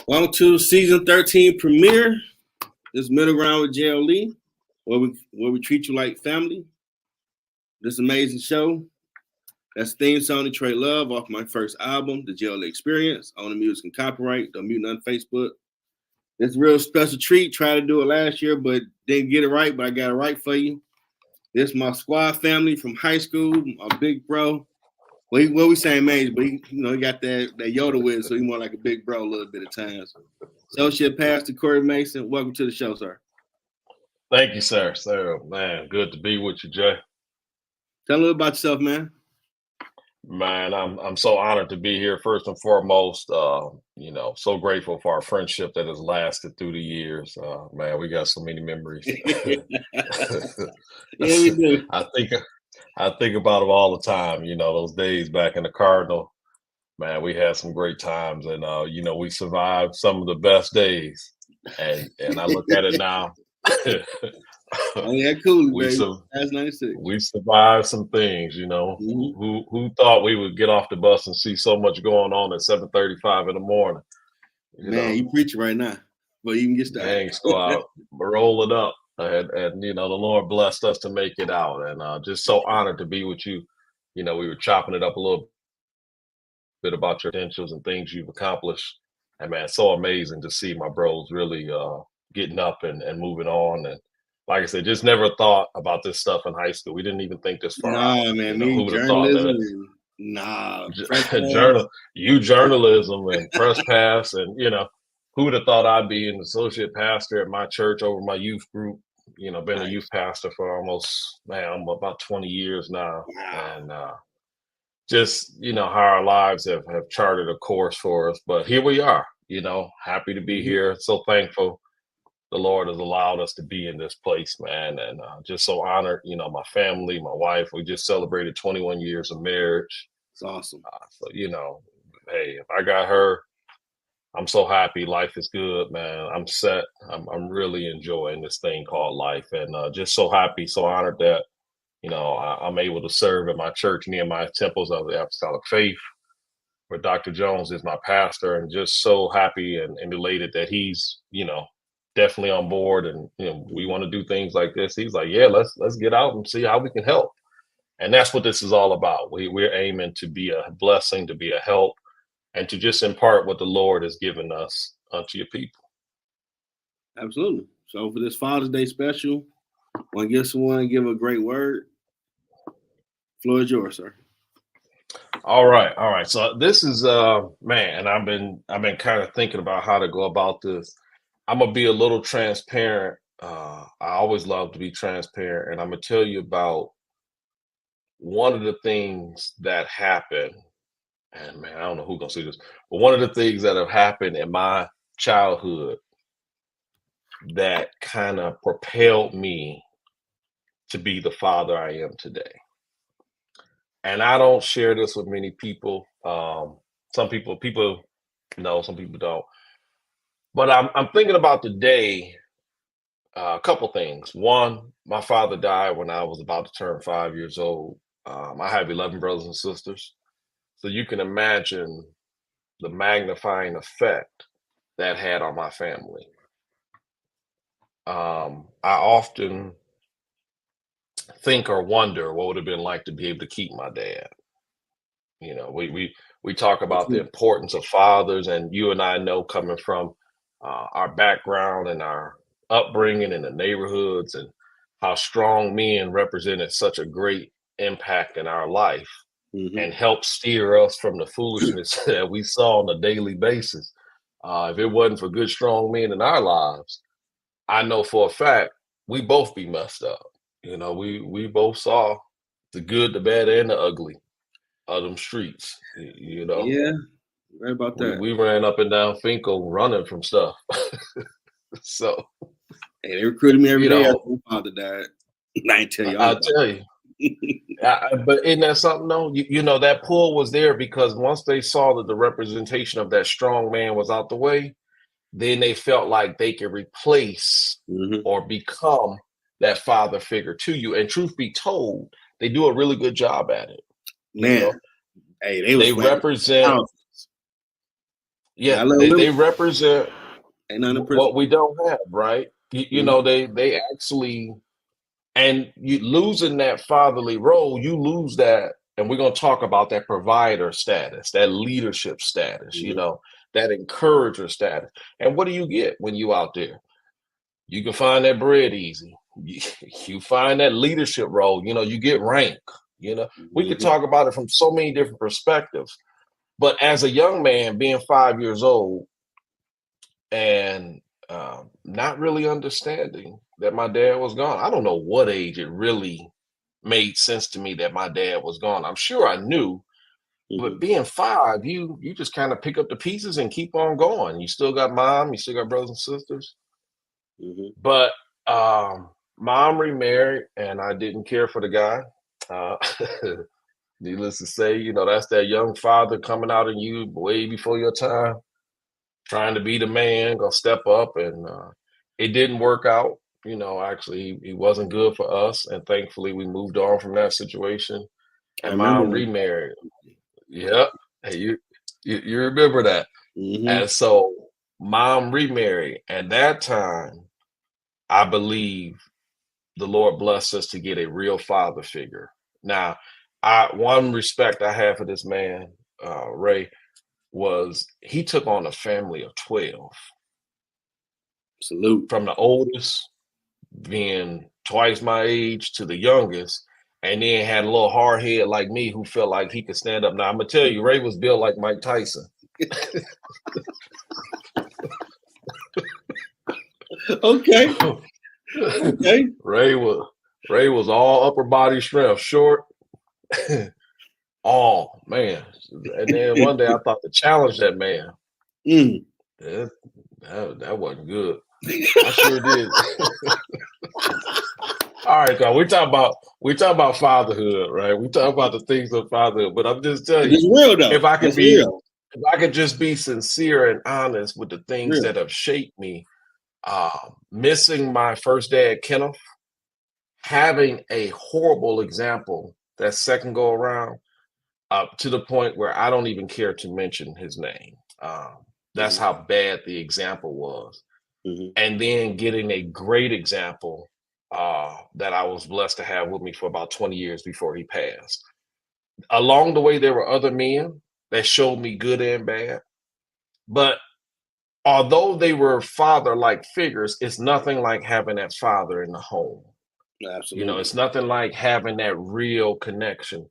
Welcome to season 13 premiere. This middle ground with JLE, where we treat you like family. This amazing show. That's theme song Detroit Love off my first album, The JLE Experience. Own the music and copyright. Don't mute on Facebook. It's a real special treat. Tried to do it last year, but didn't get it right. But I got it right for you. This is my squad family from high school. My big bro. Well, we same age, but he got that Yoda with, so he's more like a big bro a little bit of times. Associate Pastor Corey Mason, welcome to the show, sir. Thank you, sir. Man, good to be with you, Jay. Tell a little about yourself, man. Man, I'm so honored to be here. First and foremost, so grateful for our friendship that has lasted through the years. Man, we got so many memories. Yeah, we do. I think about them all the time. Those days back in the Cardinal. Man, we had some great times, and we survived some of the best days. And I look at it now. Oh yeah, cool. That's 96. We survived some things, Mm-hmm. Who thought we would get off the bus and see so much going on at 7:35 in the morning? You preaching right now, but you can get started. Thanks, go out, roll it up, and the Lord blessed us to make it out, and just so honored to be with you. We were chopping it up a little bit about your credentials and things you've accomplished, and man, so amazing to see my bros really getting up and moving on. And like I said, just never thought about this stuff in high school. We didn't even think this far out. Nah, man, Who would have thought that? Journalism and press pass, and who would have thought I'd be an associate pastor at my church over my youth group. Been a youth pastor for almost, I'm about 20 years now. Wow. And just how our lives have charted a course for us. But here we are, happy to be here. So thankful the Lord has allowed us to be in this place, man. And just so honored, my family, my wife, we just celebrated 21 years of marriage. It's awesome. Hey, if I got her, I'm so happy. Life is good, man. I'm set. I'm really enjoying this thing called life, and just so happy, so honored that, I'm able to serve at my church, Nehemiah Temples of the Apostolic Faith, where Dr. Jones is my pastor, and just so happy and elated that he's, definitely on board, and we want to do things like this. He's like, yeah, let's get out and see how we can help, and that's what this is all about. We're aiming to be a blessing, to be a help, and to just impart what the Lord has given us unto your people. Absolutely. So for this Father's Day special, want to give someone give a great word? Floor is yours, sir. All right. So this is man, I've been kind of thinking about how to go about this. I'm gonna be a little transparent. I always love to be transparent, and I'm gonna tell you about one of the things that happened. And man, I don't know who's gonna see this, but one of the things that have happened in my childhood that kind of propelled me to be the father I am today. And I don't share this with many people. Some people know, some people don't. But I'm thinking about today, a couple things. One, my father died when I was about to turn 5 years old. I have 11 brothers and sisters. So you can imagine the magnifying effect that had on my family. I often think or wonder what would have been like to be able to keep my dad. We talk about the importance of fathers, and you and I know, coming from our background and our upbringing in the neighborhoods, and how strong men represented such a great impact in our life. Mm-hmm. And help steer us from the foolishness that we saw on a daily basis. If it wasn't for good, strong men in our lives, I know for a fact we both be messed up. We both saw the good, the bad, and the ugly of them streets. Yeah, right about that. We ran up and down Finkel running from stuff. So, hey, they recruited me every day after my father died. I ain't tell you. I'll tell you. But isn't that something though? That pull was there because once they saw that the representation of that strong man was out the way, then they felt like they could replace or become that father figure to you. And truth be told, they do a really good job at it. Man, hey, they represent. Yeah, I love they women. represent Ain't nothing what we don't have, right? You know, they actually, and you losing that fatherly role, you lose that, and we're gonna talk about that provider status, that leadership status, you know, that encourager status. And what do you get when you out there? You can find that bread easy. You find that leadership role, you know, you get rank, you know. We could talk about it from so many different perspectives. But as a young man, being 5 years old and not really understanding that my dad was gone, I don't know what age it really made sense to me that my dad was gone. I'm sure I knew, but being 5, you just kind of pick up the pieces and keep on going. You still got mom, you still got brothers and sisters. But mom remarried, and I didn't care for the guy. Uh, needless to say, you know, that's that young father coming out in you way before your time, trying to be the man, gonna step up, and it didn't work out. You know, actually, he wasn't good for us, and thankfully, we moved on from that situation. I And remember mom that. remarried. Yep, hey, you remember that? Mm-hmm. And so, mom remarried. At that time, I believe the Lord blessed us to get a real father figure. Now, one respect I have for this man, Ray, was he took on a family of 12, Salute. from the oldest being twice my age to the youngest, and then had a little hard head like me who felt like he could stand up. Now I'm gonna tell you, Ray was built like Mike Tyson. Okay. Okay. Ray was all upper body strength, short. Oh man. And then one day I thought to challenge that man. Mm. That wasn't good. I sure did. All right, God. We talk about fatherhood, right? We talk about the things of fatherhood, but I'm just telling It's you, real though. if I could It's be, real. if I could just be sincere and honest with the things Real. that have shaped me, missing my first dad, Kenneth, having a horrible example that second go around, to the point where I don't even care to mention his name. That's how bad the example was. And then getting a great example that I was blessed to have with me for about 20 years before he passed. Along the way, there were other men that showed me good and bad. But although they were father like figures, it's nothing like having that father in the home. You know, Absolutely. it's nothing like having that real connection.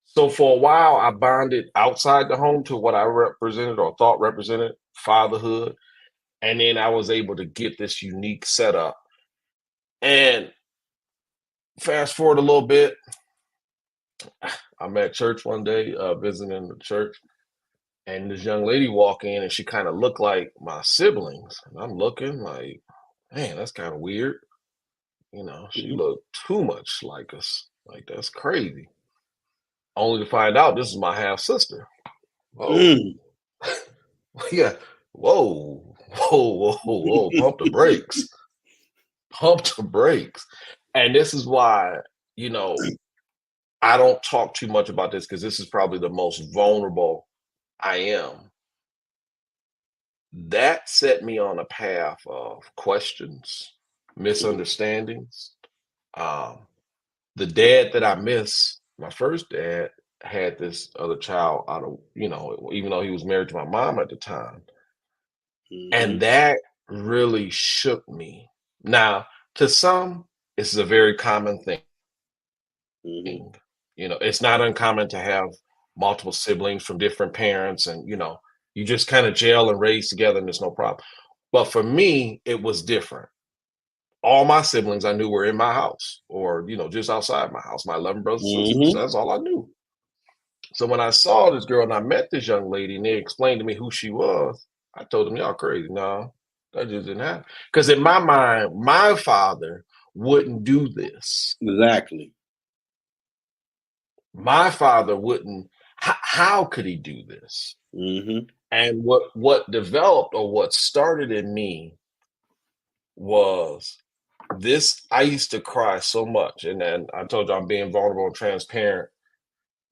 So for a while, I bonded outside the home to what I represented or thought represented fatherhood. And then I was able to get this unique setup. And fast forward a little bit, I'm at church one day, visiting the church, and this young lady walk in and she kind of looked like my siblings. And I'm looking like, man, that's kind of weird. You know, she looked too much like us. Like, that's crazy. Only to find out this is my half sister. Whoa. Mm. Yeah. Whoa. Whoa. Pump the brakes. Pump the brakes. And this is why, you know, I don't talk too much about this because this is probably the most vulnerable I am. That set me on a path of questions, misunderstandings. Um, the dad that I miss, my first dad, had this other child out of, you know, even though he was married to my mom at the time. And that really shook me. Now, to some, this is a very common thing. You know, it's not uncommon to have multiple siblings from different parents, and you know, you just kind of gel and raise together, and there's no problem. But for me, it was different. All my siblings I knew were in my house, or you know, just outside my house. My 11 brothers and sisters. That's all I knew. So when I saw this girl and I met this young lady, and they explained to me who she was, I told them, "Y'all crazy? No, that just didn't happen." Because in my mind, my father wouldn't do this. Exactly. My father wouldn't. How could he do this? And what developed or what started in me was this. I used to cry so much, and then I told you I'm being vulnerable and transparent.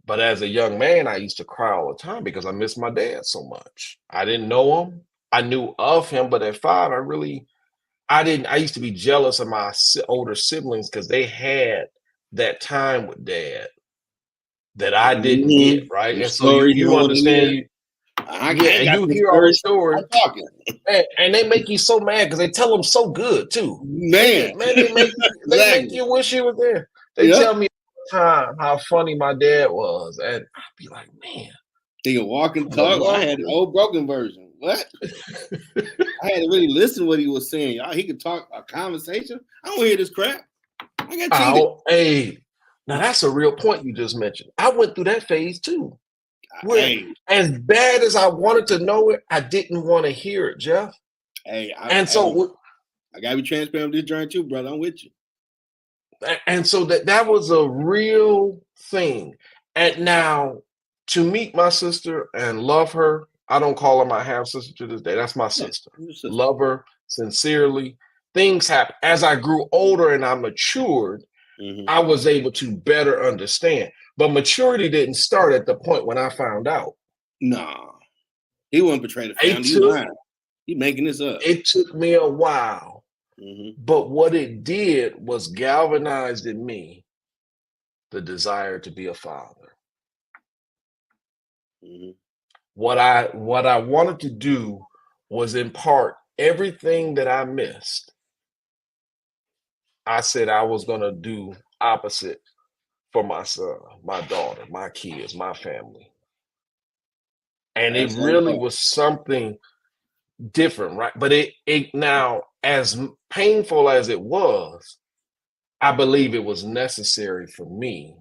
But as a young man, I used to cry all the time because I missed my dad so much. I didn't know him. I knew of him, but at 5, I didn't. I used to be jealous of my older siblings because they had that time with dad that I didn't get, right? The And so stories you you want to understand, hear. I yeah, ain't and got you the hear all the stories. stories, I'm talking. and they make you so mad because they tell them so good too. Man. They make Exactly. you wish you were there. They Yep. tell me all the time how funny my dad was, and I'd be like, man, He can walk and I would talk. I love had the to. old broken version. What? I had to really listen to what he was saying. Y'all, he could talk a conversation. I don't hear this crap. I got cheated. Hey, now that's a real point you just mentioned. I went through that phase too. Where Hey, as bad as I wanted to know it, I didn't want to hear it, Jeff. hey, And so I gotta be transparent with this journey too, brother. I'm with you. that was a real thing. And now to meet my sister and love her, I don't call her my half sister to this day. That's my Yeah, sister. your sister. Love her sincerely. Things happen as I grew older and I matured. I was able to better understand. But maturity didn't start at the point when I found out. Nah, he wouldn't betray the It family. You took lying. He making this up. it took me a while, Mhm. but what it did was galvanized in me the desire to be a father. Mhm. What I wanted to do was impart everything that I missed. I said I was going to do opposite for my son, my daughter, my kids, my family. And it That's so really tough. was something different, right? But it now, as painful as it was, I believe it was necessary for me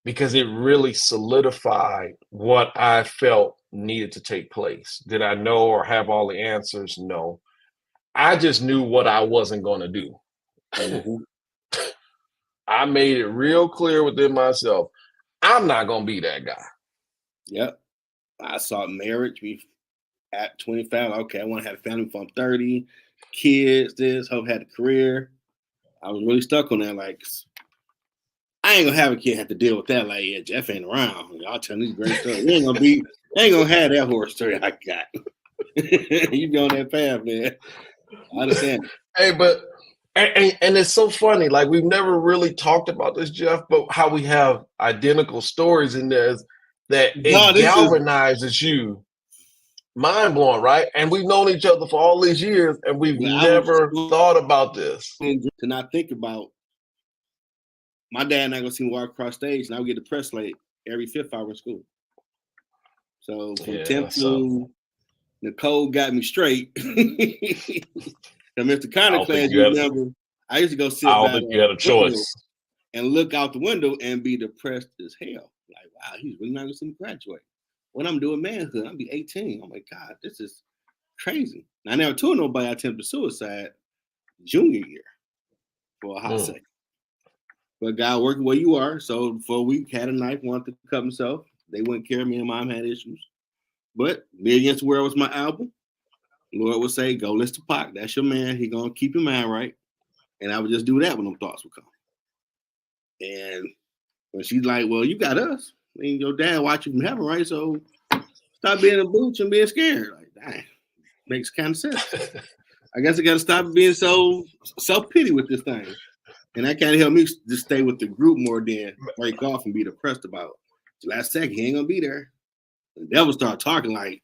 because it really solidified what I felt needed to take place. Did I know or have all the answers? No. I just knew what I wasn't going to do. Mhm. I made it real clear within myself. I'm not going to be that guy. Yep. I sought marriage at 25. Okay, I want to have a family before I'm 30. Kids, this, hope I had a career. I was really stuck on that. Like, I ain't gonna have a kid have to deal with that. Like, yeah, Jeff ain't around. Y'all telling these great stories. You ain't gonna have that horror story I got. You be on that path, man. I understand. Hey, but and it's so funny. Like we've never really talked about this, Jeff, but how we have identical stories in there is that No, it this is galvanizes you. Mind blowing, right? And we've known each other for all these years, and we've I was never thought about this. to not think about my dad not gonna see me walk across stage, and I would get the press late every fifth hour in school. So from Yeah, 10th that's something. to Nicole got me straight. And Mr. I Connor don't think class, you you had. remember, I used to go I sit don't by think you the had a window choice. and look out the window and be depressed as hell. Like, wow, he's really not gonna see me graduate. When I'm doing manhood, I'll be 18. I'm like, God, this is crazy. And I never told nobody I attempted suicide junior year for a hot second. But God working where you are. So for a week, had a knife, wanted to cut himself. They wouldn't care. Me and mom had issues. But Me Against the World was my album. Lord would say, go listen to Pac. That's your man. He gonna keep your mind right. And I would just do that when them thoughts would come. And when she's like, well, you got us. I mean, your dad watch you from heaven, right? So stop being a booch and being scared. Like, dang, makes kind of sense. I guess I got to stop being so self-pity with this thing. And that kind of helped me just stay with the group more than break off and be depressed about the last second. He ain't going to be there. The devil started talking like,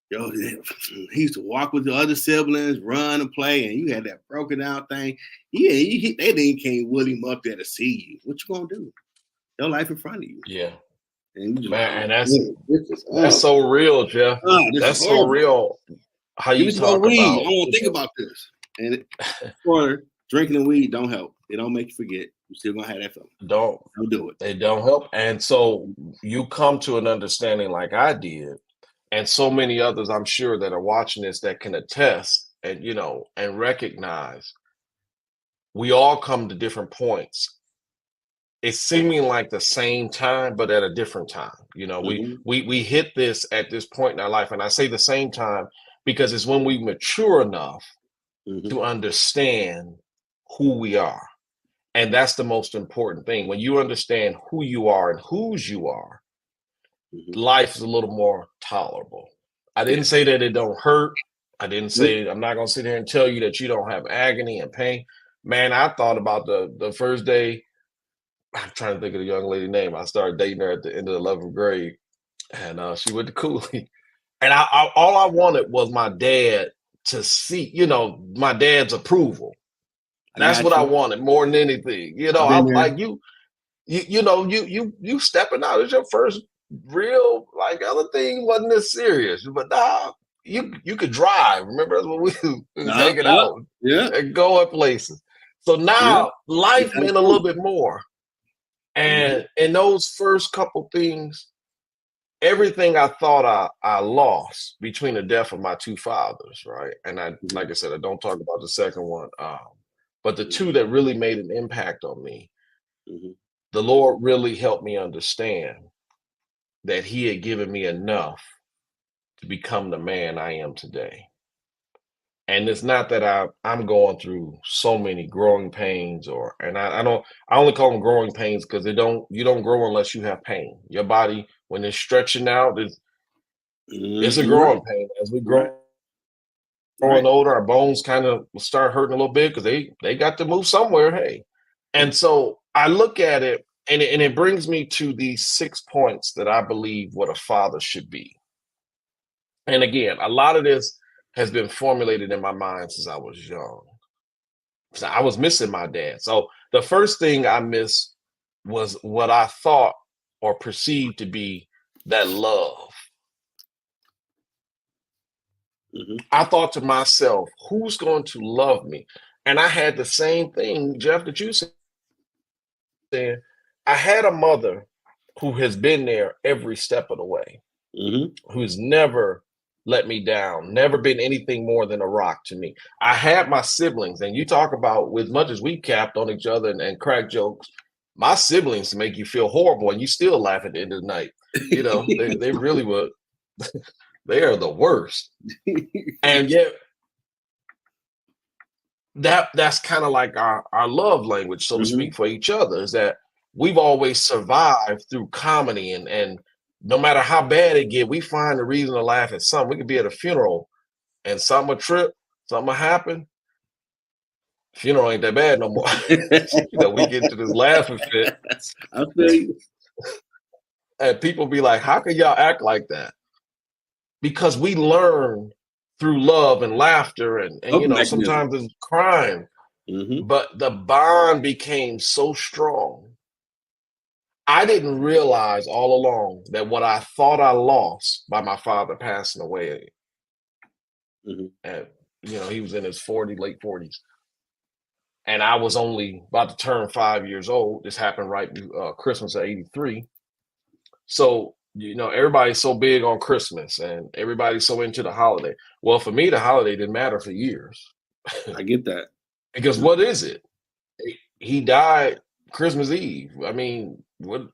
yo, he used to walk with the other siblings, run and play, and you had that broken down thing. Yeah, they didn't can't will him up there to see you. What you gonna do? Your life in front of you. Yeah, And you just like, man, oh, and this is that's so real, Jeff. this is That's so horrible. real. How Give you me some more talk weed. about I don't want to think about this. And or drinking and weed don't help. It don't make you forget. You still gonna have that feeling. don't Do it. they don't help. And so you come to an understanding like I did, and so many others I'm sure that are watching this that can attest and and recognize we all come to different points. It's seeming like the same time, but at a different time. Mm-hmm. We hit this at this point in our life, and I say the same time because it's when we mature enough Mm-hmm. to understand who we are. And that's the most important thing. When you understand who you are and whose you are, life is a little more tolerable. I didn't say that it don't hurt. I didn't say, I'm not going to sit here and tell you that you don't have agony and pain. Man, I thought about the first day. I'm trying to think of the young lady name. I started dating her at the end of the 11th grade, and she went to Cooley. And all I wanted was my dad to see, my dad's approval. That's what I wanted more than anything. I was like, you stepping out. It's your first real, like, other thing wasn't this serious. But nah, you could drive. Remember, that's when we was hanging out and going places. So now life meant a little bit more. And in those first couple things, everything I thought I lost between the death of my two fathers, right? And like I said, I don't talk about the second one. But the two that really made an impact on me, the Lord really helped me understand that He had given me enough to become the man I am today. And it's not that I'm going through so many growing pains, I only call them growing pains because you don't grow unless you have pain. Your body, when it's stretching out, it's a growing pain. As we grow growing older, our bones kind of start hurting a little bit because they got to move somewhere. Hey. And so I look at it, and it brings me to these 6 points that I believe what a father should be. And again, a lot of this has been formulated in my mind since I was young. So I was missing my dad. So the first thing I missed was what I thought or perceived to be that love. I thought to myself, who's going to love me? And I had the same thing, Jeff, that you said. I had a mother who has been there every step of the way, who's never let me down, never been anything more than a rock to me. I had my siblings, and you talk about, as much as we capped on each other and crack jokes, my siblings make you feel horrible, and you still laugh at the end of the night. They really would. They are the worst. And yet that's kind of like our love language, so to speak, for each other, is that we've always survived through comedy, and no matter how bad it get, we find a reason to laugh at something. We could be at a funeral and something will trip, something will happen. Funeral ain't that bad no more. We get into this laughing fit. I feel you. And people be like, how can y'all act like that? Because we learn through love and laughter, and sometimes it's crying. But the bond became so strong. I didn't realize all along that what I thought I lost by my father passing away, and he was in his late 40s, and I was only about to turn 5 years old. This happened right Christmas of '83. So everybody's so big on Christmas, and everybody's so into the holiday. Well, for me, the holiday didn't matter for years. I get that. Because what is it? He died Christmas Eve. I mean, what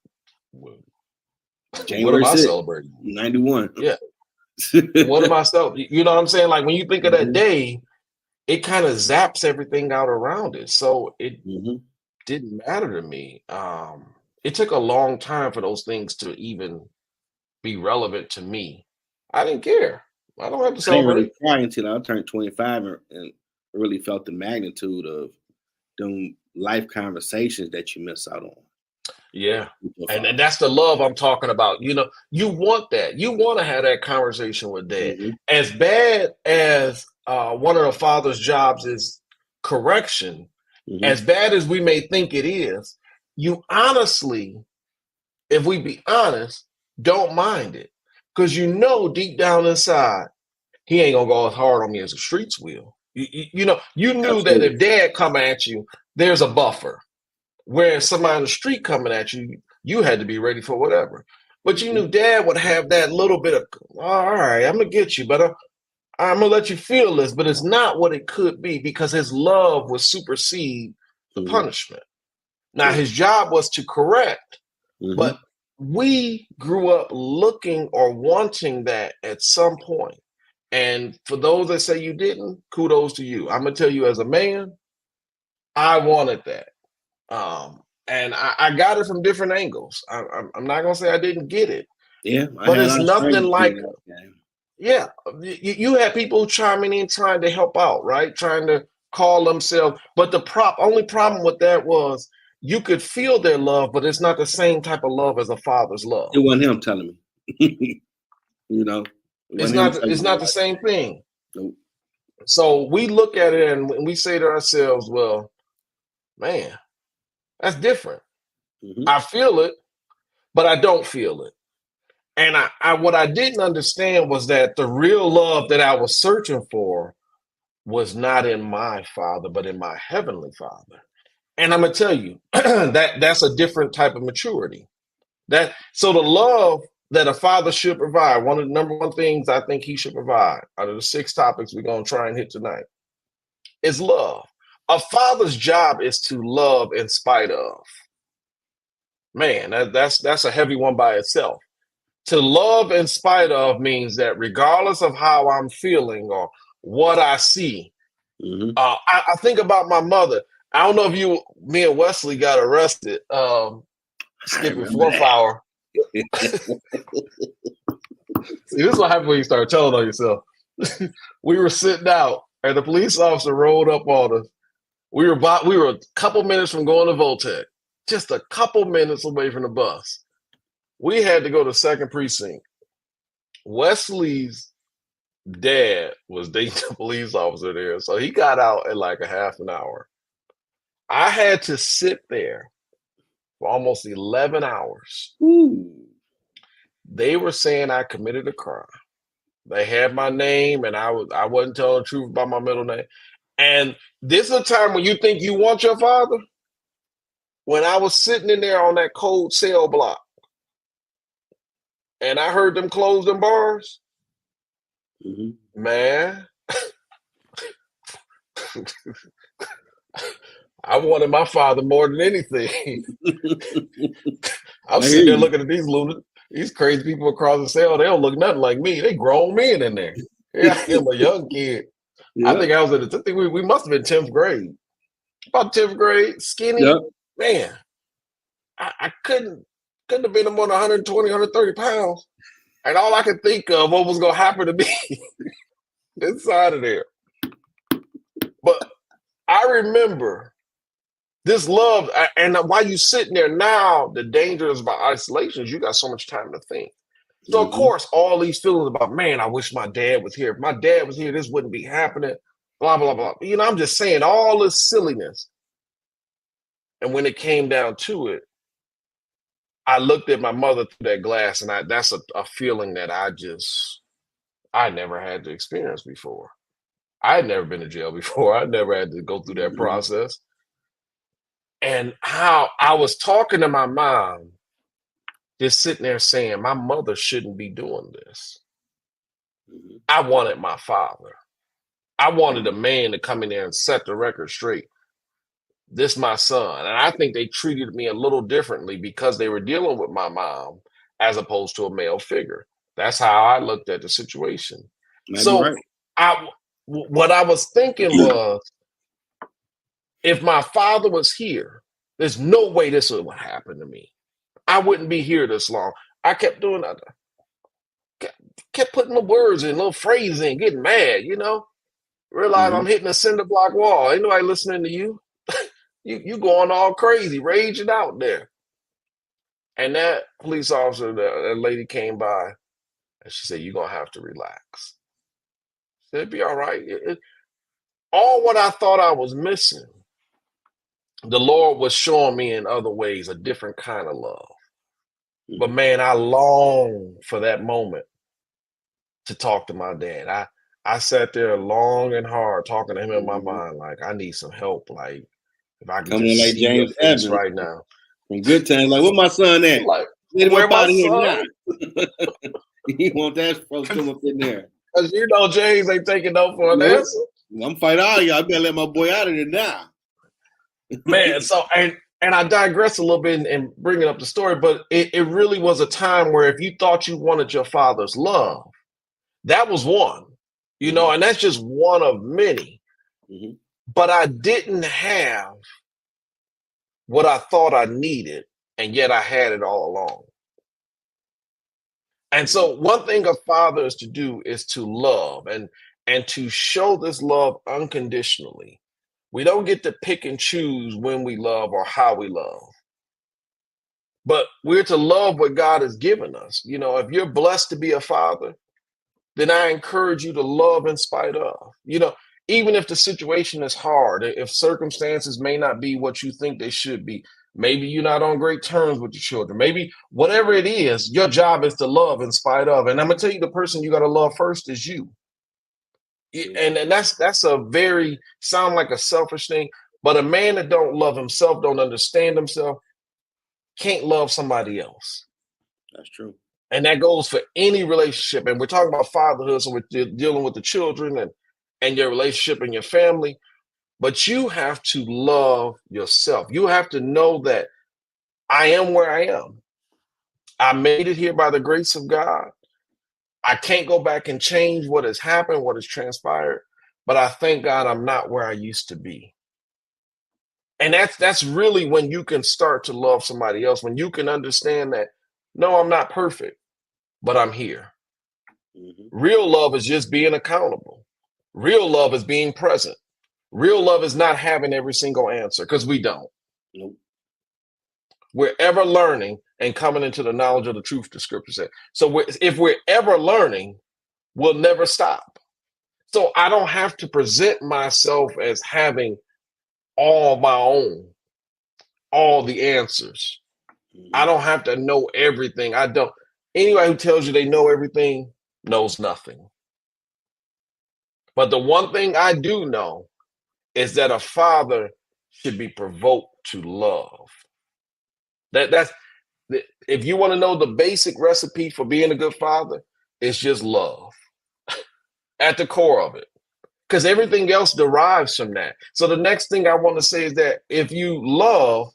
am I celebrating? 91. Yeah. What am I celebrating? You know what I'm saying? Like, when you think of that day, it kind of zaps everything out around it. So it didn't matter to me. It took a long time for those things to even be relevant to me. I didn't care. I don't have to celebrate. I didn't really cry until I turned 25 and really felt the magnitude of them life conversations that you miss out on. Yeah. And that's the love I'm talking about. You want that. You want to have that conversation with dad. As bad as one of the father's jobs is correction, as bad as we may think it is, you honestly, if we be honest, don't mind it. Because deep down inside, he ain't gonna go as hard on me as the streets will. You knew Absolutely. That if dad come at you, there's a buffer. Whereas somebody on the street coming at you, you had to be ready for whatever. But you knew dad would have that little bit of, all right, I'm gonna get you, but I'm gonna let you feel this, but it's not what it could be, because his love would supersede the punishment. Now his job was to correct, but we grew up looking or wanting that at some point. And for those that say you didn't, kudos to you. I'm gonna tell you, as a man, I wanted that. And I got it from different angles. I'm not gonna say I didn't get it, Yeah, I but had a it's lot of nothing strangers tell like, me that. Okay. yeah, you had people chiming in trying to help out, right? Trying to call themselves. But the only problem with that was you could feel their love, but it's not the same type of love as a father's love. It wasn't him telling me. You know, it It's wasn't him not telling it's me not the that. same thing. Nope. So we look at it and we say to ourselves, well, man, that's different. Mhm. I feel it, but I don't feel it. And I what I didn't understand was that the real love that I was searching for was not in my father, but in my heavenly father. And I'm gonna tell you that's a different type of maturity. That so the love that a father should provide, one of the number one things I think he should provide out of the 6 topics we're gonna try and hit tonight is love. A father's job is to love in spite of. Man, that's a heavy one by itself. To love in spite of means that regardless of how I'm feeling or what I see, Mhm. I think about my mother. I don't know if me and Wesley got arrested I skipping remember fourth hour. that. See, this is what happens when you start telling on yourself. We were sitting out, and the police officer rolled up on us. We were a couple minutes from going to Voltec, just a couple minutes away from the bus. We had to go to second precinct. Wesley's dad was dating a police officer there, so he got out in like a half an hour. I had to sit there for almost 11 hours. Ooh. They were saying I committed a crime. They had my name, and I wasn't telling the truth about my middle name. And this is a time when you think you want your father. When I was sitting in there on that cold cell block, and I heard them close them bars, Mhm. man, I wanted my father more than anything. I'm I hear sitting there you. looking at these crazy people across the cell. They don't look nothing like me. They grown men in there. Yeah, I am a young kid. I Yep. think I think we must have been 10th grade. About 10th grade, skinny. Yep. Man, I couldn't have been more than 120, 130 pounds. And all I could think of what was gonna happen to me inside of there. But I remember this love, and while you sitting there now, the dangers about isolation is you got so much time to think. So of Mhm. course, all these feelings about, man, I wish my dad was here. If my dad was here, this wouldn't be happening. Blah blah blah. You know, I'm just saying all this silliness. And when it came down to it, I looked at my mother through that glass, and that's a feeling that I never had to experience before. I had never been to jail before. I never had to go through that Mhm. process. And how I was talking to my mom, just sitting there saying, my mother shouldn't be doing this. Mhm. I wanted my father. I wanted a man to come in there and set the record straight. This my son. And I think they treated me a little differently because they were dealing with my mom as opposed to a male figure. That's how I looked at the situation. Might be So right. what I was thinking was, if my father was here, there's no way this would happen to me. I wouldn't be here this long. I kept doing that. Kept putting the words in, little phrases in, getting mad, Realize I'm Mhm. hitting a cinder block wall. Ain't nobody listening to you. You going all crazy, raging out there. And that police officer, that lady came by, and she said, "You're gonna have to relax." I said, "It'd be all right." All what I thought I was missing, the Lord was showing me in other ways a different kind of love. But Mhm. man, I long for that moment to talk to my dad. I sat there long and hard talking to him in my Mhm. mind, like I need some help. Like if I can Coming in just like see your James face Evans right now. from Good Times. Like, where my son at? Like, Get him where up my out of here now. son? He want that supposed to come up in there. Because James ain't taking no for an Nope. answer. I'm fight all y'all. I better let my boy out of there now. Man, so and I digress a little bit in bringing up the story, but it really was a time where if you thought you wanted your father's love, that was one, Mhm. and that's just one of many. Mhm. But I didn't have what I thought I needed, and yet I had it all along. And so one thing a father is to do is to love and to show this love unconditionally. We don't get to pick and choose when we love or how we love. But we're to love what God has given us. You know, if you're blessed to be a father, then I encourage you to love in spite of. You know, even if the situation is hard, if circumstances may not be what you think they should be, maybe you're not on great terms with your children, maybe whatever it is, your job is to love in spite of. And I'm gonna tell you, the person you got to love first is you. And that's a very sound like a selfish thing, but a man that don't love himself, don't understand himself, can't love somebody else. That's true. And that goes for any relationship. And we're talking about fatherhood, so we're dealing with the children and your relationship and your family. But you have to love yourself. You have to know that I am where I am. I made it here by the grace of God. I can't go back and change what has happened, what has transpired. But I thank God I'm not where I used to be. And that's really when you can start to love somebody else, when you can understand that, no, I'm not perfect, but I'm here. Mm-hmm. Real love is just being accountable. Real love is being present. Real love is not having every single answer, because we don't. Nope. We're ever learning and coming into the knowledge of the truth, the scripture said. So if we're ever learning, we'll never stop. So I don't have to present myself as having all my own, all the answers. Mm-hmm. I don't have to know everything. I don't. Anybody who tells you they know everything knows nothing. But the one thing I do know is that a father should be provoked to love. That's if you want to know the basic recipe for being a good father, it's just love at the core of it, because everything else derives from that. So the next thing I want to say is that if you love,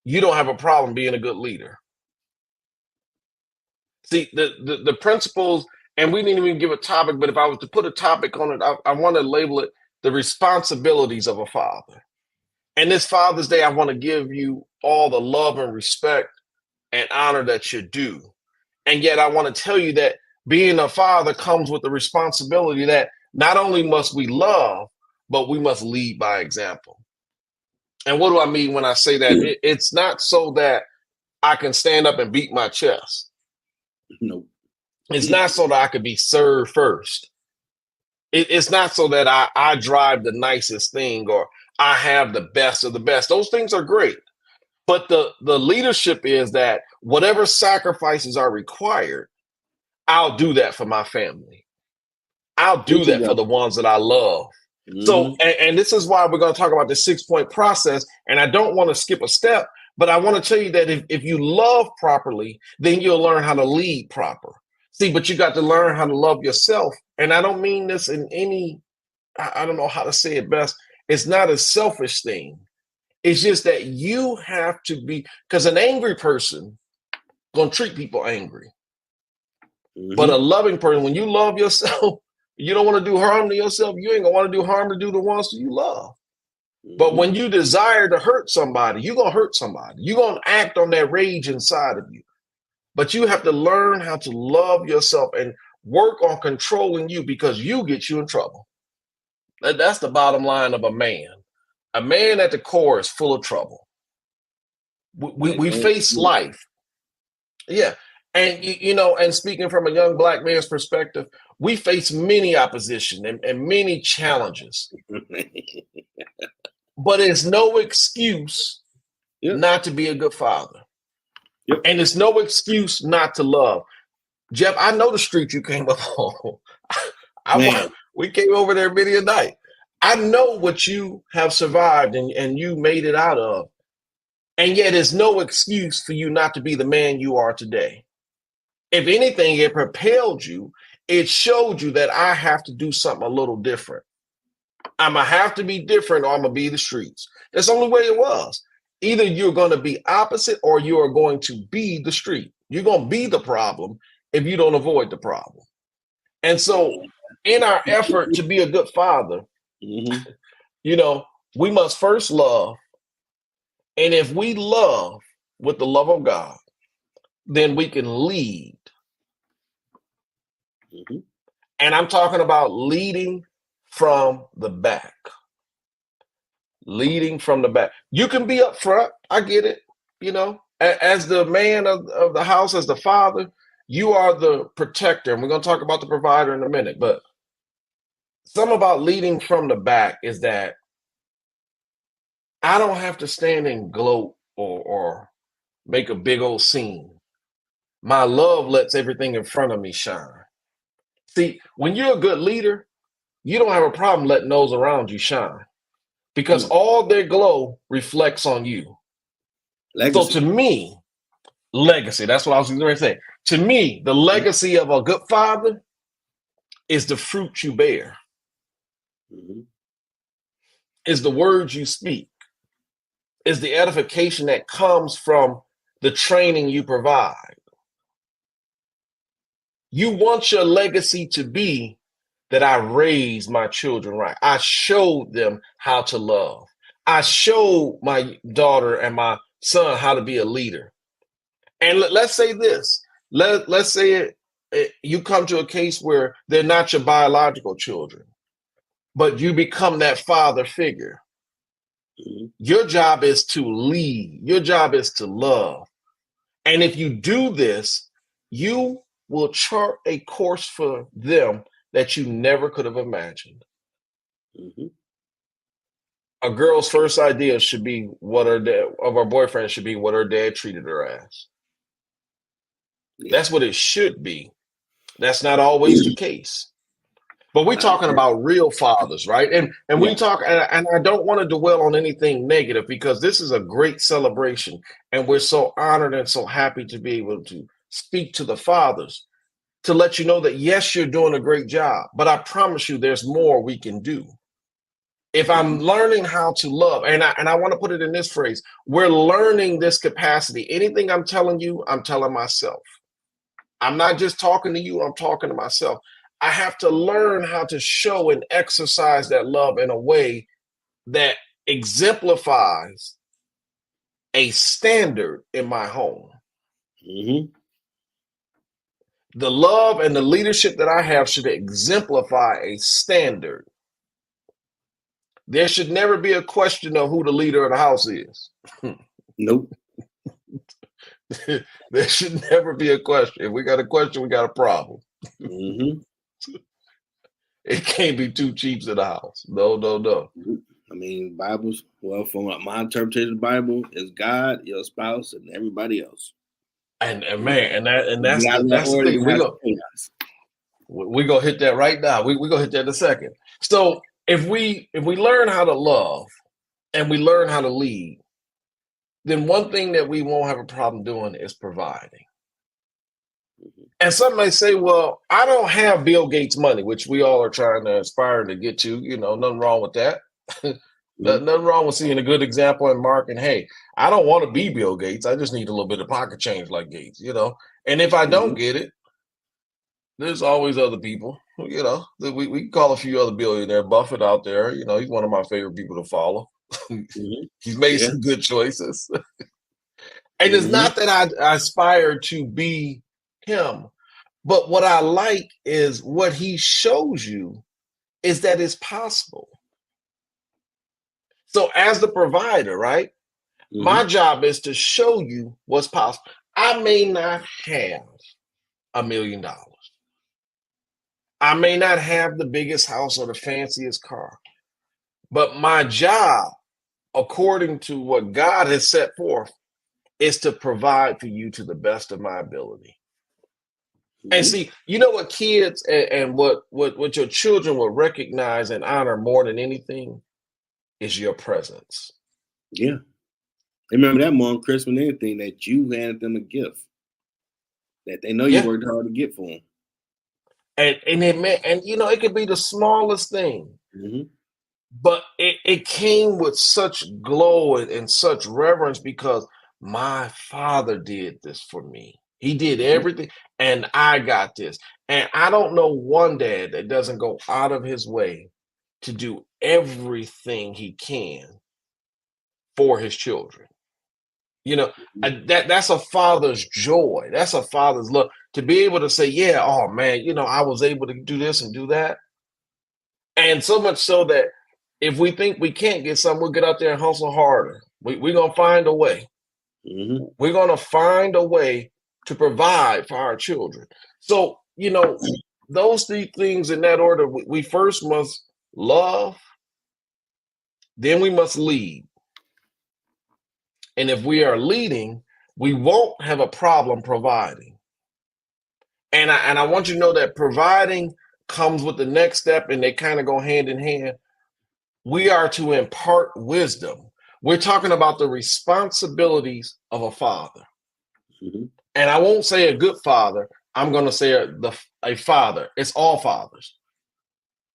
you don't have a problem being a good leader. See, the principles, and we didn't even give a topic, but if I was to put a topic on it, I want to label it the responsibilities of a father. And this Father's Day, I want to give you all the love and respect and honor that you do. And yet I want to tell you that being a father comes with the responsibility that not only must we love, but we must lead by example. And what do I mean when I say that? It's not so that I can stand up and beat my chest. Nope. It's not so that I could be served first. It's not so that I drive the nicest thing or I have the best of the best. Those things are great. But the leadership is that whatever sacrifices are required, I'll do that for my family. I'll do that for the ones that I love. Mm-hmm. So, and this is why we're going to talk about the 6-point process. And I don't want to skip a step, but I want to tell you that if you love properly, then you'll learn how to lead proper. See, but you got to learn how to love yourself. And I don't mean this in any, I don't know how to say it best. It's not a selfish thing. It's just that you have to be, because an angry person gonna treat people angry. Mm-hmm. But a loving person, when you love yourself, you don't want to do harm to yourself. You ain't gonna want to do harm to the ones that you love. Mm-hmm. But when you desire to hurt somebody, you're gonna hurt somebody. You're gonna act on that rage inside of you. But you have to learn how to love yourself and work on controlling you, because you get you in trouble. That's the bottom line of a man. A man at the core is full of trouble. We face life. Yeah. And, you know, and speaking from a young Black man's perspective, we face many opposition and many challenges. But it's no excuse not to be a good father. Yep. And it's no excuse not to love. Jeff, I know the street you came up on. We came over there many a night. I know what you have survived and you made it out of. And yet it's no excuse for you not to be the man you are today. If anything, it propelled you. It showed you that I have to do something a little different. I'm going to have to be different or I'm going to be the streets. That's the only way it was. Either you're going to be opposite or you are going to be the street. You're going to be the problem if you don't avoid the problem. And so in our effort to be a good father, mm-hmm. you know, we must first love And if we love with the love of God, then we can lead. Mm-hmm. And I'm talking about leading from the back. Leading from the back. You can be up front. I get it. You know, as the man of the house, as the father, you are the protector. And we're going to talk about the provider in a minute. But some about leading from the back is that I don't have to stand and gloat or make a big old scene. My love lets everything in front of me shine. See, when you're a good leader, you don't have a problem letting those around you shine because all their glow reflects on you. Legacy. So to me, legacy, that's what I was going to say. To me, the legacy of a good father is the fruit you bear, is the words you speak, is the edification that comes from the training you provide. You want your legacy to be that I raised my children right. I showed them how to love. I showed my daughter and my son how to be a leader. And let's say this. Let's say you come to a case where they're not your biological children, but you become that father figure. Your job is to lead. Your job is to love. And if you do this, you will chart a course for them that you never could have imagined. A girl's first idea should be what her dad of her boyfriend should be what her dad treated her as. That's what it should be. That's not always the case. But we're talking about real fathers, right? And we talk, and I don't want to dwell on anything negative because this is a great celebration. And we're so honored and so happy to be able to speak to the fathers to let you know that, yes, you're doing a great job, but I promise you there's more we can do. If I'm learning how to love, and I want to put it in this phrase, we're learning this capacity. Anything I'm telling you, I'm telling myself. I'm not just talking to you, I'm talking to myself. I have to learn how to show and exercise that love in a way that exemplifies a standard in my home. The love and the leadership that I have should exemplify a standard. There should never be a question of who the leader of the house is. Nope. There should never be a question. If we got a question, we got a problem. It can't be two chiefs in the house. No. I mean, Bibles, well, from my interpretation of the Bible, is God, your spouse, and everybody else. And man, and that's the thing. We gonna hit that right now. We gonna hit that in a second. So if we learn how to love and we learn how to lead, then one thing that we won't have a problem doing is providing. And some may say, well, I don't have Bill Gates' money, which we all are trying to aspire to get to. You know, nothing wrong with that. Nothing wrong with seeing a good example in Mark. And hey, I don't want to be Bill Gates. I just need a little bit of pocket change like Gates, you know. And if I don't get it, there's always other people, you know. We can call a few other billionaire Buffett out there. You know, he's one of my favorite people to follow. He's made some good choices. And it's not that I aspire to be him, but what I like is what he shows you is that it's possible. So as the provider, right, my job is to show you what's possible. I may not have $1 million. I may not have the biggest house or the fanciest car, but my job, according to what God has set forth, is to provide for you to the best of my ability. And see, you know what kids and what your children will recognize and honor more than anything is your presence. Yeah. They remember that more on Christmas than anything, that you handed them a gift that they know you worked hard to get for them. And you know, it could be the smallest thing, but it came with such glow and such reverence because my father did this for me. He did everything, and I got this. And I don't know one dad that doesn't go out of his way to do everything he can for his children. That's a father's joy. That's a father's love to be able to say, yeah, oh man, I was able to do this and do that. And so much so that if we think we can't get something, we'll get out there and hustle harder. We're going to find a way. Mm-hmm. We're going to find a way to provide for our children. So, those three things in that order, we first must love, then we must lead. And if we are leading, we won't have a problem providing. And I want you to know that providing comes with the next step, and they kind of go hand in hand. We are to impart wisdom. We're talking about the responsibilities of a father. Mm-hmm. And I won't say a good father. I'm going to say a father. It's all fathers.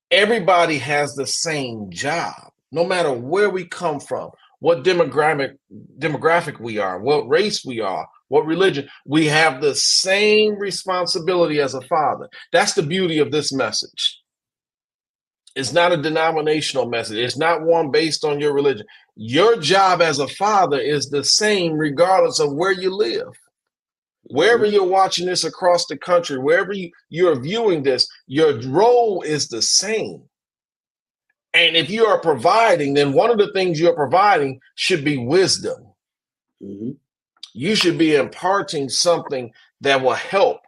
Everybody has the same job, no matter where we come from, what demographic we are, what race we are, what religion. We have the same responsibility as a father. That's the beauty of this message. It's not a denominational message. It's not one based on your religion. Your job as a father is the same regardless of where you live. Wherever you're watching this across the country, wherever you're viewing this, your role is the same. And if you are providing, then one of the things you're providing should be wisdom. Mm-hmm. You should be imparting something that will help.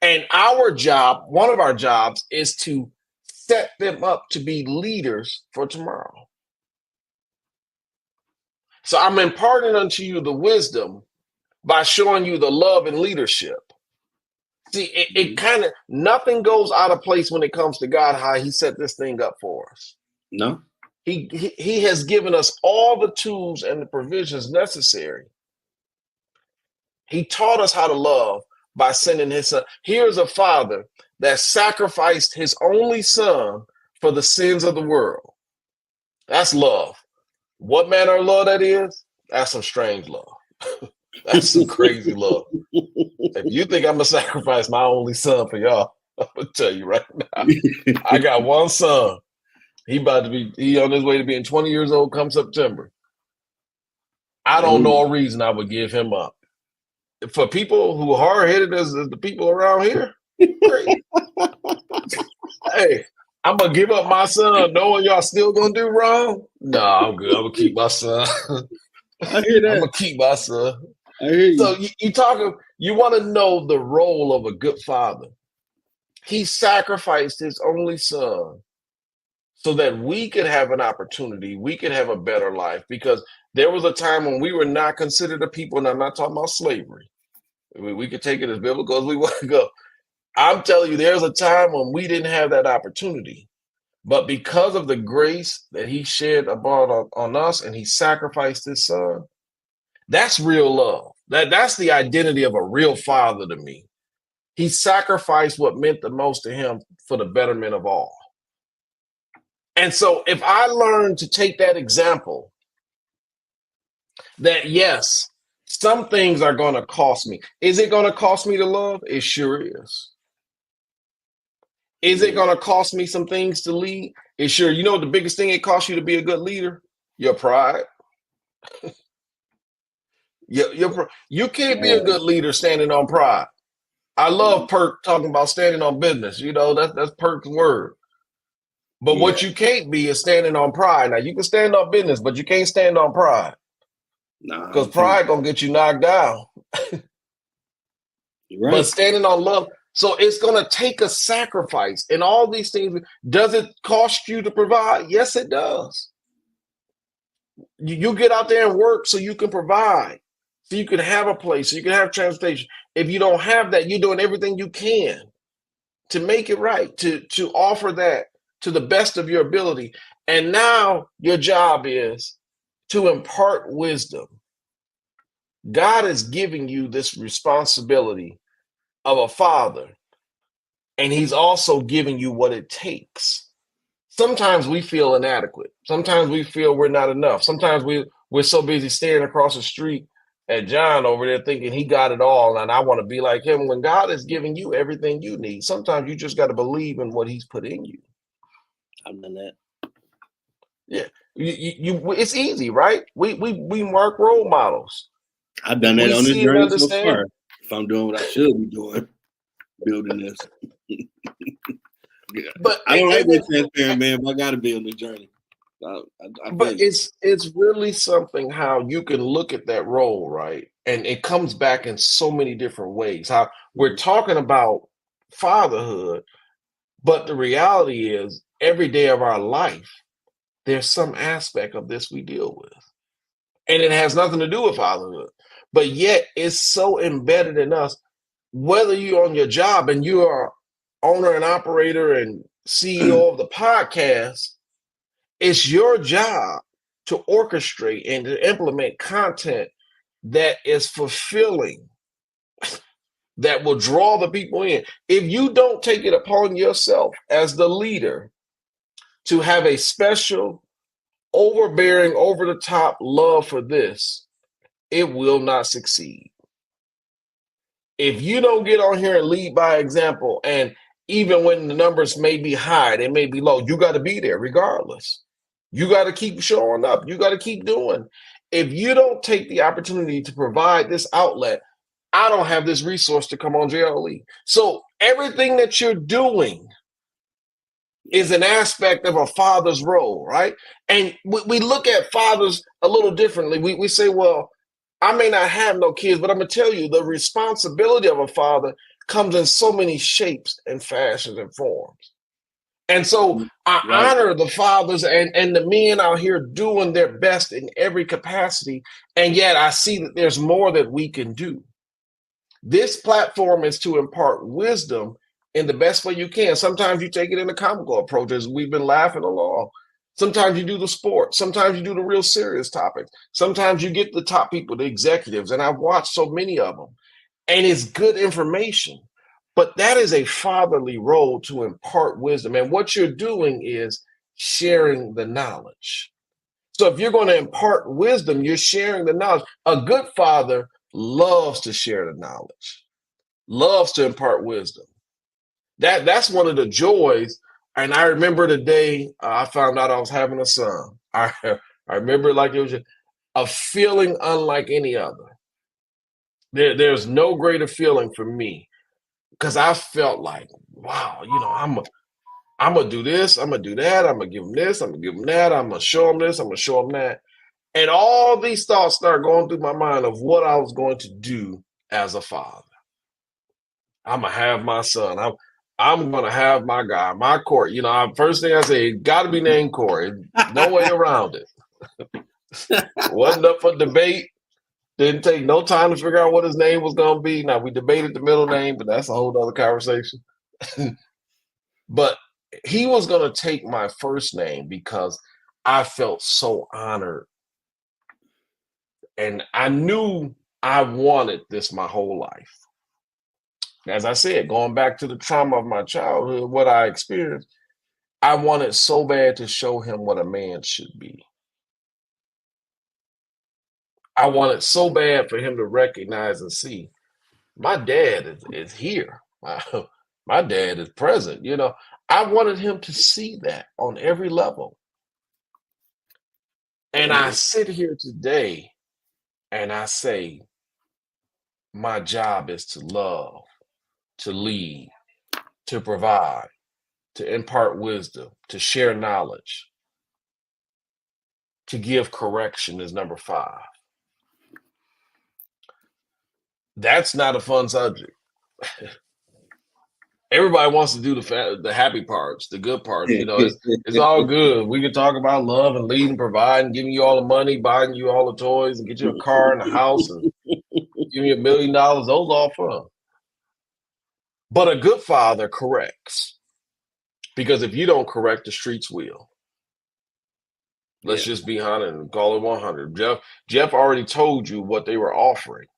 And our job, one of our jobs, is to set them up to be leaders for tomorrow. So I'm imparting unto you the wisdom by showing you the love and leadership. See, it kind of, nothing goes out of place when it comes to God, how he set this thing up for us. No. He has given us all the tools and the provisions necessary. He taught us how to love by sending his son. Here's a father that sacrificed his only son for the sins of the world. That's love. What manner of love that is? That's some strange love. That's some crazy love. If you think I'm going to sacrifice my only son for y'all, I'm going to tell you right now. I got one son. He on his way to being 20 years old come September. I don't know a reason I would give him up. For people who are hard-headed as the people around here, great. Hey, I'm going to give up my son knowing y'all still going to do wrong? No, I'm good. I'm going to keep my son. I hear that. I'm going to keep my son. I hear you. So you want to know the role of a good father. He sacrificed his only son so that we could have an opportunity, we could have a better life, because there was a time when we were not considered a people, and I'm not talking about slavery. We could take it as biblical as we want to go. I'm telling you, there's a time when we didn't have that opportunity. But because of the grace that he shed abroad on us, and he sacrificed his son, that's real love. That's the identity of a real father to me. He sacrificed what meant the most to him for the betterment of all. And so if I learn to take that example, that yes, some things are going to cost me. Is it going to cost me to love? It sure is. Is it going to cost me some things to lead? It sure. You know the biggest thing it costs you to be a good leader? Your pride. You can't be a good leader standing on pride. I love Perk talking about standing on business. That's Perk's word. But what you can't be is standing on pride. Now, you can stand on business, but you can't stand on pride. Because pride going to get you knocked down. Right. But standing on love. So it's going to take a sacrifice. And all these things, does it cost you to provide? Yes, it does. You get out there and work so you can provide. So you can have a place, so you can have transportation. If you don't have that, you're doing everything you can to make it right, to offer that to the best of your ability. And now your job is to impart wisdom. God is giving you this responsibility of a father, and he's also giving you what it takes. Sometimes we feel inadequate. Sometimes we feel we're not enough. Sometimes we're so busy staring across the street at John over there thinking he got it all and I want to be like him, when God is giving you everything you need. Sometimes you just got to believe in what he's put in you. I've done that. Yeah, it's easy, right? We mark role models. I've done that We on this see and journey so understand. far. If I'm doing what I should be doing, building this. Yeah. But I don't like and being then, transparent, man, but I got to be on the journey. I feel but you. it's really something how you can look at that role, right? And it comes back in so many different ways. How we're talking about fatherhood, but the reality is every day of our life, there's some aspect of this we deal with. And it has nothing to do with fatherhood. But yet it's so embedded in us, whether you're on your job and you are owner and operator and CEO of the podcast, it's your job to orchestrate and to implement content that is fulfilling, that will draw the people in. If you don't take it upon yourself as the leader to have a special, overbearing, over the top love for this, it will not succeed. If you don't get on here and lead by example, and even when the numbers may be high, they may be low, you got to be there regardless. You got to keep showing up. You got to keep doing. If you don't take the opportunity to provide this outlet, I don't have this resource to come on JLE. So everything that you're doing is an aspect of a father's role, right? And we look at fathers a little differently. We say, well, I may not have no kids, but I'm going to tell you the responsibility of a father comes in so many shapes and fashions and forms. And so I Right. honor the fathers and the men out here doing their best in every capacity. And yet I see that there's more that we can do. This platform is to impart wisdom in the best way you can. Sometimes you take it in a comical approach, as we've been laughing along. Sometimes you do the sport. Sometimes you do the real serious topics. Sometimes you get the top people, the executives, and I've watched so many of them. And it's good information. But that is a fatherly role to impart wisdom. And what you're doing is sharing the knowledge. So if you're going to impart wisdom, you're sharing the knowledge. A good father loves to share the knowledge, loves to impart wisdom. That's one of the joys. And I remember the day I found out I was having a son. I remember it like it was a feeling unlike any other. There's no greater feeling for me because I felt like, wow, I'm gonna do this, I'm gonna do that, I'm gonna give him this, I'm gonna give him that, I'm gonna show him this, I'm gonna show him that. And all these thoughts start going through my mind of what I was going to do as a father. I'm gonna have my son. I'm gonna have my guy, my Corey. First thing I say, got to be named Corey. No way around it. Wasn't up for debate. Didn't take no time to figure out what his name was gonna be. Now we debated the middle name, but that's a whole other conversation. But he was gonna take my first name because I felt so honored. And I knew I wanted this my whole life. As I said, going back to the trauma of my childhood, what I experienced, I wanted so bad to show him what a man should be. I wanted so bad for him to recognize and see my dad is here. My dad is present. I wanted him to see that on every level. And I sit here today and I say, my job is to love, to lead, to provide, to impart wisdom, to share knowledge, to give correction is number 5. That's not a fun subject. Everybody wants to do the happy parts, the good parts. It's all good. We can talk about love and leading, providing, giving you all the money, buying you all the toys, and get you a car and a house, and giving you $1 million. Those are all fun. But a good father corrects, because if you don't correct, the streets will. Let's just be honest and call it 100. Jeff already told you what they were offering.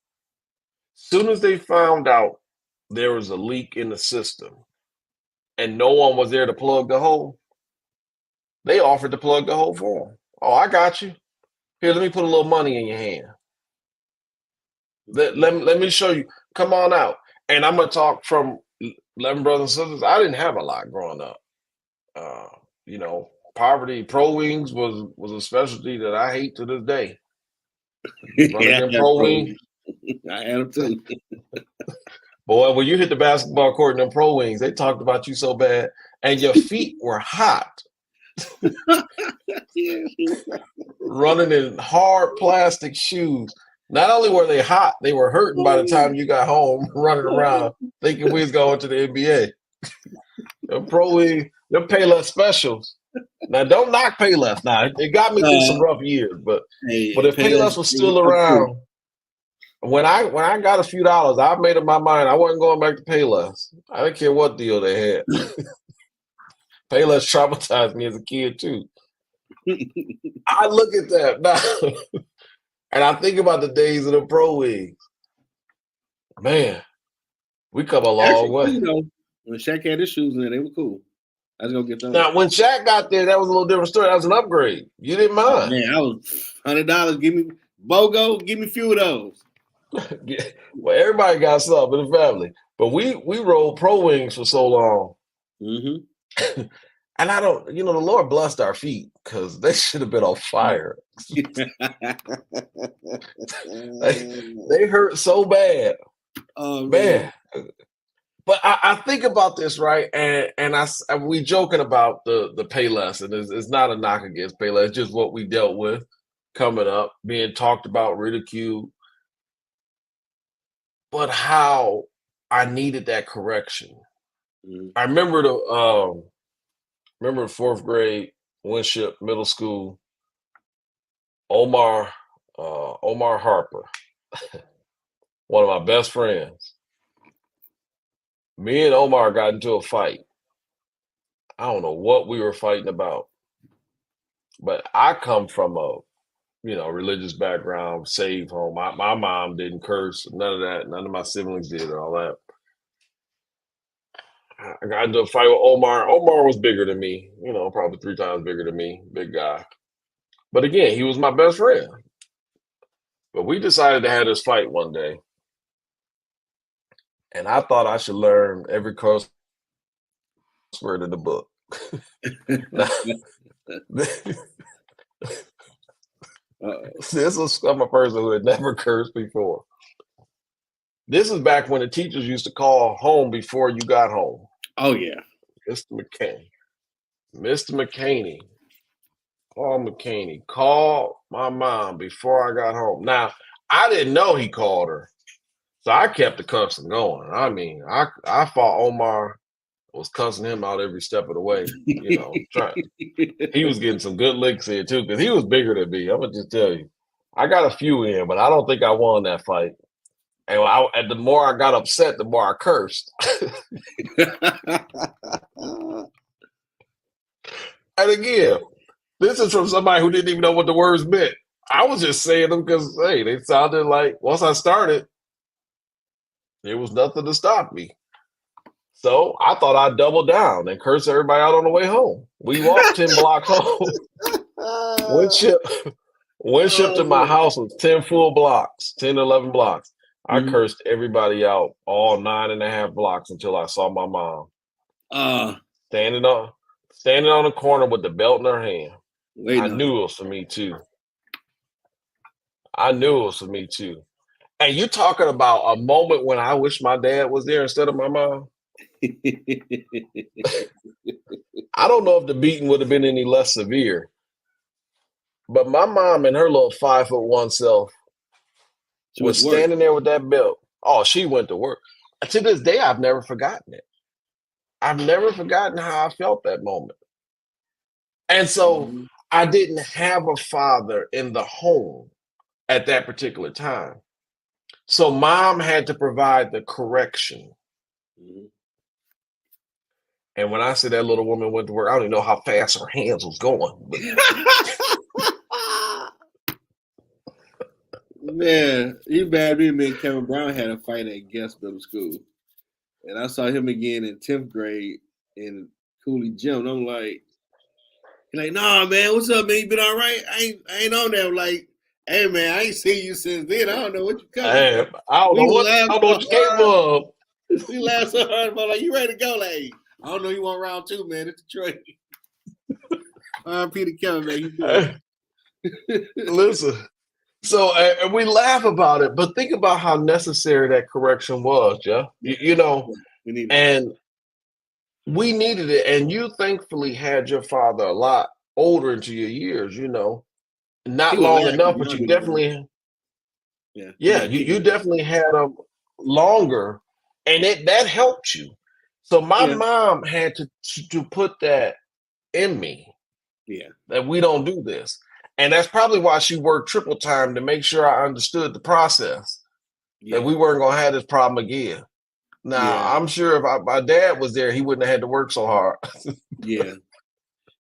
Soon as they found out there was a leak in the system and no one was there to plug the hole, they offered to plug the hole for them. Oh, I got you. Here, let me put a little money in your hand. Let me show you. Come on out. And I'm going to talk from 11 brothers and sisters. I didn't have a lot growing up. Poverty, pro wings was a specialty that I hate to this day. Running in pro wing, I had them too. Boy, when you hit the basketball court in them pro wings, they talked about you so bad, and your feet were hot. Yeah. Running in hard plastic shoes. Not only were they hot, they were hurting by the time you got home, running around thinking we was going to the NBA. The pro league, them Payless specials. Now, don't knock Payless. Now, it got me through some rough years, but if Payless was still around, when I got a few dollars, I made up my mind I wasn't going back to Payless. I didn't care what deal they had. Payless traumatized me as a kid too. I look at that now, and I think about the days of the pro leagues. Man, we come a long way. You know, when Shaq had his shoes in there, they were cool. I was gonna get them. Now, when Shaq got there, that was a little different story. That was an upgrade. You didn't mind. Man, I was $100. Give me BOGO. Give me a few of those. Well, everybody got something in the family, but we rolled pro wings for so long. Mm-hmm. And I don't, the Lord blessed our feet because they should have been on fire. they hurt so bad. Oh man. But I think about this, right? And we joking about the Payless, and it's not a knock against Payless. It's just what we dealt with coming up, being talked about, ridiculed. But how I needed that correction. Mm-hmm. I remember the fourth grade, Winship Middle School, Omar Harper, one of my best friends. Me and Omar got into a fight. I don't know what we were fighting about, but I come from a, religious background, saved home. My mom didn't curse, none of that. None of my siblings did, all that. I got into a fight with Omar. Omar was bigger than me, probably 3 times bigger than me, big guy. But again, he was my best friend. But we decided to have this fight one day. And I thought I should learn every curse word in the book. This was I'm a person who had never cursed before. This is back when the teachers used to call home before you got home. Oh, yeah. Mr. McCaney. Paul McCaney called my mom before I got home. Now, I didn't know he called her, so I kept the cussing going. I mean, I thought Omar was cussing him out every step of the way. He was getting some good licks in too, because he was bigger than me. I'm gonna just tell you, I got a few in, but I don't think I won that fight. And the more I got upset, the more I cursed. And again, this is from somebody who didn't even know what the words meant. I was just saying them because, hey, they sounded like, once I started, there was nothing to stop me. So I thought I'd double down and curse everybody out on the way home. We walked 10 blocks home. Winship to my house was 10 full blocks, 10, 11 blocks. I cursed everybody out all 9.5 blocks until I saw my mom. Standing on the corner with the belt in her hand. I knew it was for me too. And you talking about a moment when I wish my dad was there instead of my mom? I don't know if the beating would have been any less severe, but my mom and her little 5'1" self was standing there with that belt. Oh, she went to work. To this day, I've never forgotten it. I've never forgotten how I felt that moment. And so I didn't have a father in the home at that particular time. So mom had to provide the correction. And when I said that little woman went to work, I don't even know how fast her hands was going. Man, you bad me and Kevin Brown had a fight at Guest Middle School. And I saw him again in 10th grade in Cooley Gym. And I'm like, he's like, nah, man, what's up, man? You been all right? I ain't on there. I'm like, hey, man, I ain't seen you since then. I don't know what you coming. Hey, I don't know what you came of. We laughed so hard about like, you ready to go? Like, I don't know, you want round 2, man. It's Detroit. Peter Kevin, man. Listen, So and we laugh about it, but think about how necessary that correction was, Jeff. You know, We need and we needed it. And you thankfully had your father a lot older into your years, you know, he not was long laughing enough, but you younger than me. definitely, Yeah. yeah, you definitely had them longer, and that helped you. So my Yeah. mom had to put that in me Yeah. that we don't do this. And that's probably why she worked triple time to make sure I understood the process, that Yeah. we weren't going to have this problem again. Now, Yeah. I'm sure if my dad was there, he wouldn't have had to work so hard. Yeah.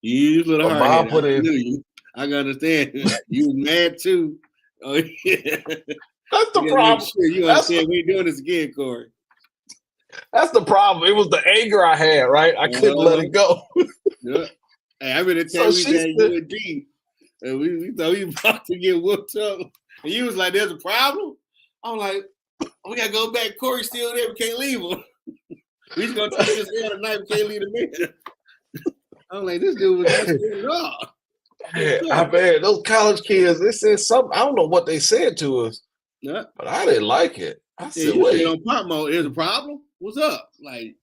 You was a little But hard mom headed. put I in, knew you. I can understand. You was mad too. Oh yeah. that's the You gotta make problem. sure you That's understand we ain't doing this again, Corey. that's the problem. It was the anger I had, right? I couldn't let it go. Yeah. Hey, I remember the So time we she got said, UND and we thought we about to get whooped up. And you was like, there's a problem? I'm like, we gotta go back. Corey's still there. We can't leave him. We just gonna teach this here tonight. We can't leave him in. I'm like, this dude was escalated off. hey, I bet those college kids, they said something. I don't know what they said to us, Yeah. but I didn't like it. I Yeah, said, you stayed wait. on pop mode. There's a problem? What's up? Like,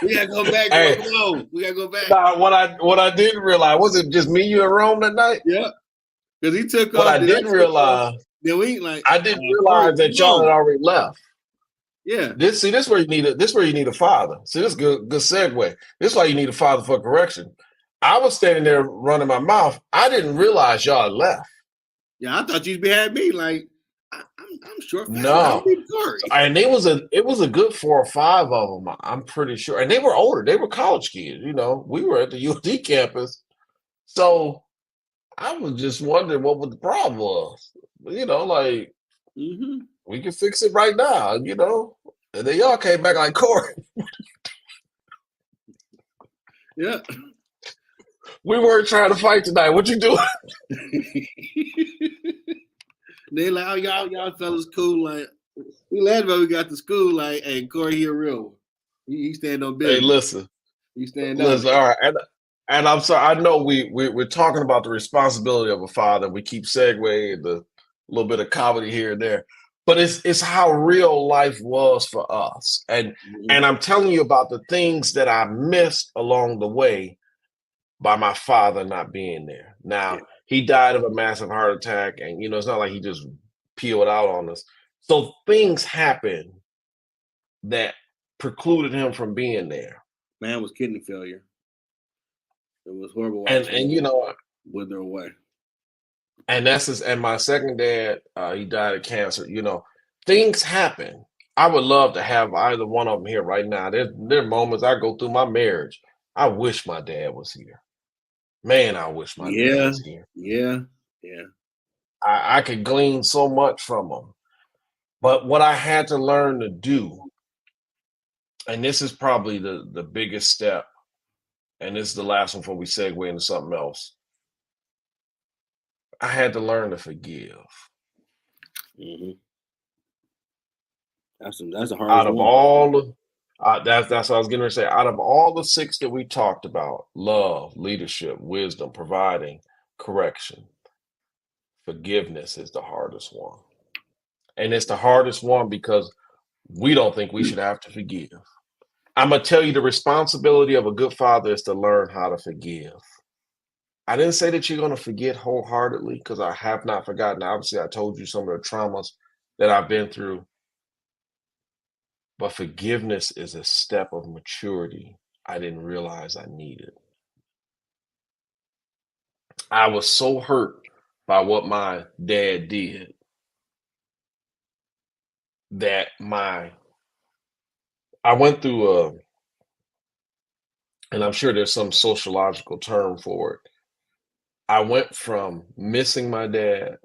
we gotta go back. Hey, No, we gotta go back. now, what I didn't realize, was it just me, you, and Rome that night? Yeah. Because he took What off. I Then I didn't took off. realize, Then we like, I didn't Corey, realize that come y'all had on. already left. Yeah. This is where you need a father. See, this is good segue. This is why you need a father for correction. I was standing there running my mouth. I didn't realize y'all had left. Yeah, I thought you'd be had me. Like, I'm short. I No. don't need Corey. And it was a good 4 or 5 of them, I'm pretty sure. And they were older. They were college kids, you know. We were at the UD campus. So I was just wondering what the problem was. You know, like, we can fix it right now, you know. And then y'all came back like, Corey, Yeah. we weren't trying to fight tonight. What you doing? They like, oh, y'all fellas cool. Like, we laughed about we got to school. Like, hey, Corey, he a real one. He stand on business. Hey, listen. He stand up. Listen, all right. And I'm sorry, I know we're talking about the responsibility of a father. We keep segueing the little bit of comedy here and there. But it's how real life was for us. And I'm telling you about the things that I missed along the way by my father not being there. Now, he died of a massive heart attack, and you know, it's not like he just peeled out on us. So things happened that precluded him from being there. Man was kidney failure. It was horrible. And you know, wither away. and and my second dad, he died of cancer. You know, things happen. I would love to have either one of them here right now. There are moments I go through my marriage. I wish my dad was here. Man, I wish my dad was here. Yeah. I could glean so much from him. But what I had to learn to do, and this is probably the biggest step, and this is the last one before we segue into something else. I had to learn to forgive. That's a hard Out of one. all of that's what I was going to say. Out of all the 6 that we talked about, love, leadership, wisdom, providing, correction, forgiveness is the hardest one. And it's the hardest one because we don't think we should have to forgive. I'm going to tell you, the responsibility of a good father is to learn how to forgive. I didn't say that you're going to forget wholeheartedly, because I have not forgotten. Obviously, I told you some of the traumas that I've been through. But forgiveness is a step of maturity I didn't realize I needed. I was so hurt by what my dad did that I went through and I'm sure there's some sociological term for it. I went from missing my dad,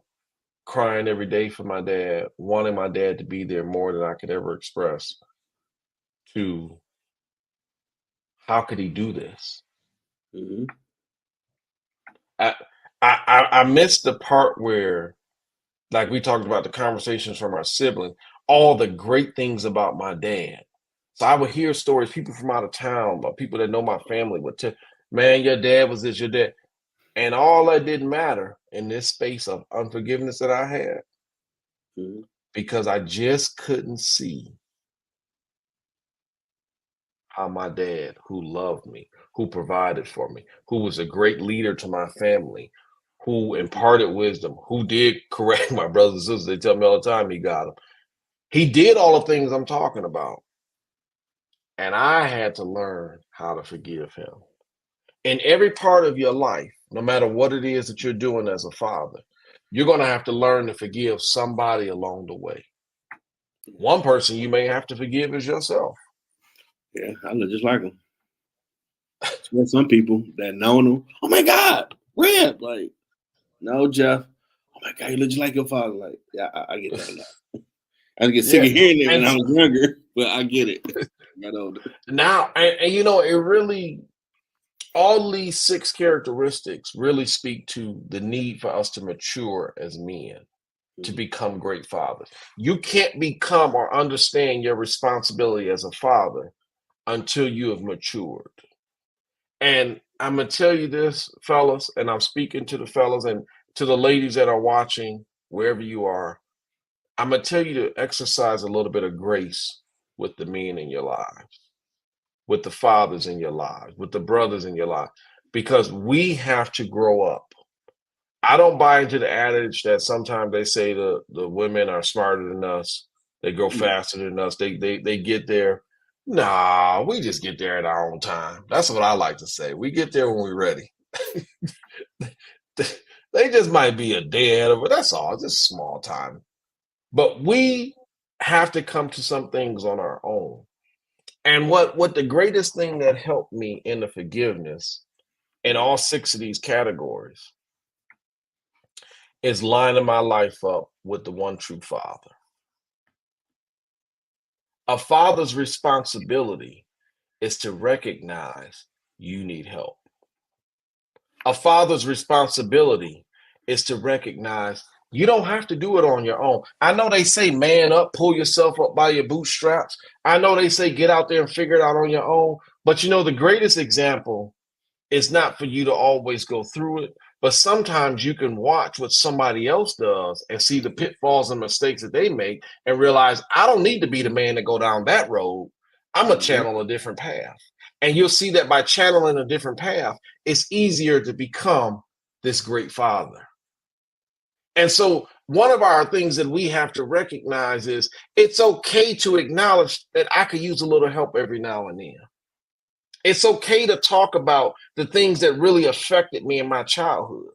crying every day for my dad, wanting my dad to be there more than I could ever express, to how could he do this? I missed the part where, like we talked about the conversations from our sibling, all the great things about my dad. So I would hear stories, people from out of town, or people that know my family would tell, man, your dad was this, your dad. And all that didn't matter in this space of unforgiveness that I had Mhm. because I just couldn't see how my dad, who loved me, who provided for me, who was a great leader to my family, who Mhm. imparted wisdom, who did correct my brothers and sisters. They tell me all the time he got them. He did all the things I'm talking about. And I had to learn how to forgive him. In every part of your life, no matter what it is that you're doing as a father, you're going to have to learn to forgive somebody along the way. One person you may have to forgive is yourself. Yeah, I look just like him. There's some people that know him. Oh my God, Red! Like, no, Jeff. Oh my God, you look just like your father. Like, yeah, I get that now. I get sick Yeah. of hearing it when And I was younger, but I get it. Got older. now, and you know, it really, all these 6 characteristics really speak to the need for us to mature as men, to Mhm. become great fathers. You can't become or understand your responsibility as a father until you have matured. And I'm gonna tell you this, fellas, and I'm speaking to the fellas and to the ladies that are watching, wherever you are. I'm gonna tell you to exercise a little bit of grace with the men in your lives, with the fathers in your lives, with the brothers in your life, because we have to grow up. I don't buy into the adage that sometimes they say the women are smarter than us, they go Mhm. faster than us, they get there. Nah, we just get there at our own time. That's what I like to say. We get there when we're ready. They just might be a day ahead of it. That's all, just small time. But we have to come to some things on our own. And what the greatest thing that helped me in the forgiveness in all 6 of these categories is lining my life up with the one true Father. A father's responsibility is to recognize you need help. A father's responsibility is to recognize you don't have to do it on your own. I know they say man up, pull yourself up by your bootstraps. I know they say get out there and figure it out on your own. But you know, the greatest example is not for you to always go through it, but sometimes you can watch what somebody else does and see the pitfalls and mistakes that they make and realize I don't need to be the man to go down that road. I'm gonna Mhm. channel a different path. And you'll see that by channeling a different path, it's easier to become this great father. And so, one of our things that we have to recognize is it's okay to acknowledge that I could use a little help every now and then. It's okay to talk about the things that really affected me in my childhood.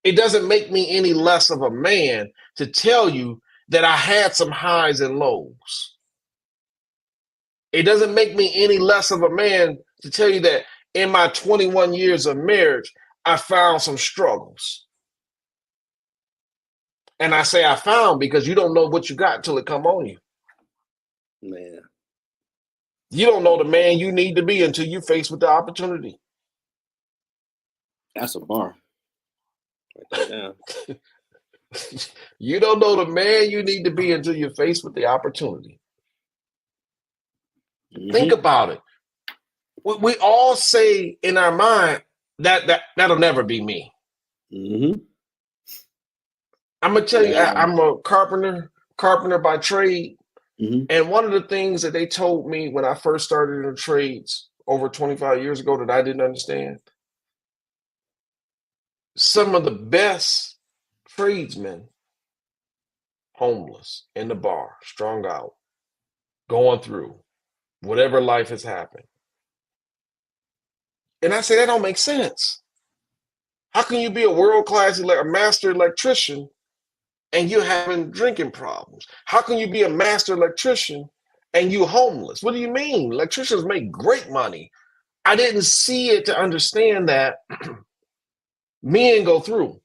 It doesn't make me any less of a man to tell you that I had some highs and lows. It doesn't make me any less of a man to tell you that in my 21 years of marriage, I found some struggles. And I say I found because you don't know what you got until it come on you. Man, You don't know the man you need to be until you're faced with the opportunity. that's a bar. Write that down. You don't know the man you need to be until you're faced with the opportunity. Think Mhm. about it. We all say in our mind that'll never be me. Mhm. I'm gonna tell you, Yeah. I'm a carpenter by trade. Mhm. And one of the things that they told me when I first started in the trades over 25 years ago that I didn't understand, some of the best tradesmen, homeless, in the bar, strung out, going through whatever life has happened. And I say that don't make sense. How can you be a world-class a master electrician and you're having drinking problems? How can you be a master electrician and you homeless? What do you mean? Electricians make great money. I didn't see it to understand that men go through.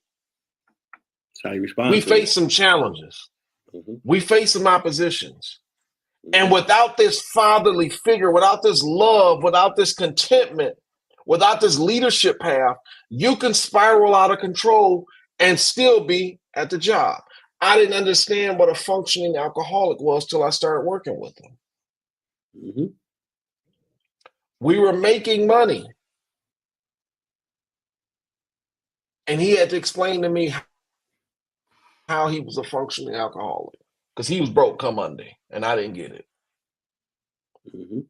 That's how you We respond to it. face some challenges. Mhm. We face some oppositions. And Mhm. without this fatherly figure, without this love, without this contentment, without this leadership path, you can spiral out of control and still be at the job. I didn't understand what a functioning alcoholic was till I started working with him. Mhm. We were making money. And he had to explain to me how he was a functioning alcoholic because he was broke come Monday and I didn't get it. Mm-hmm.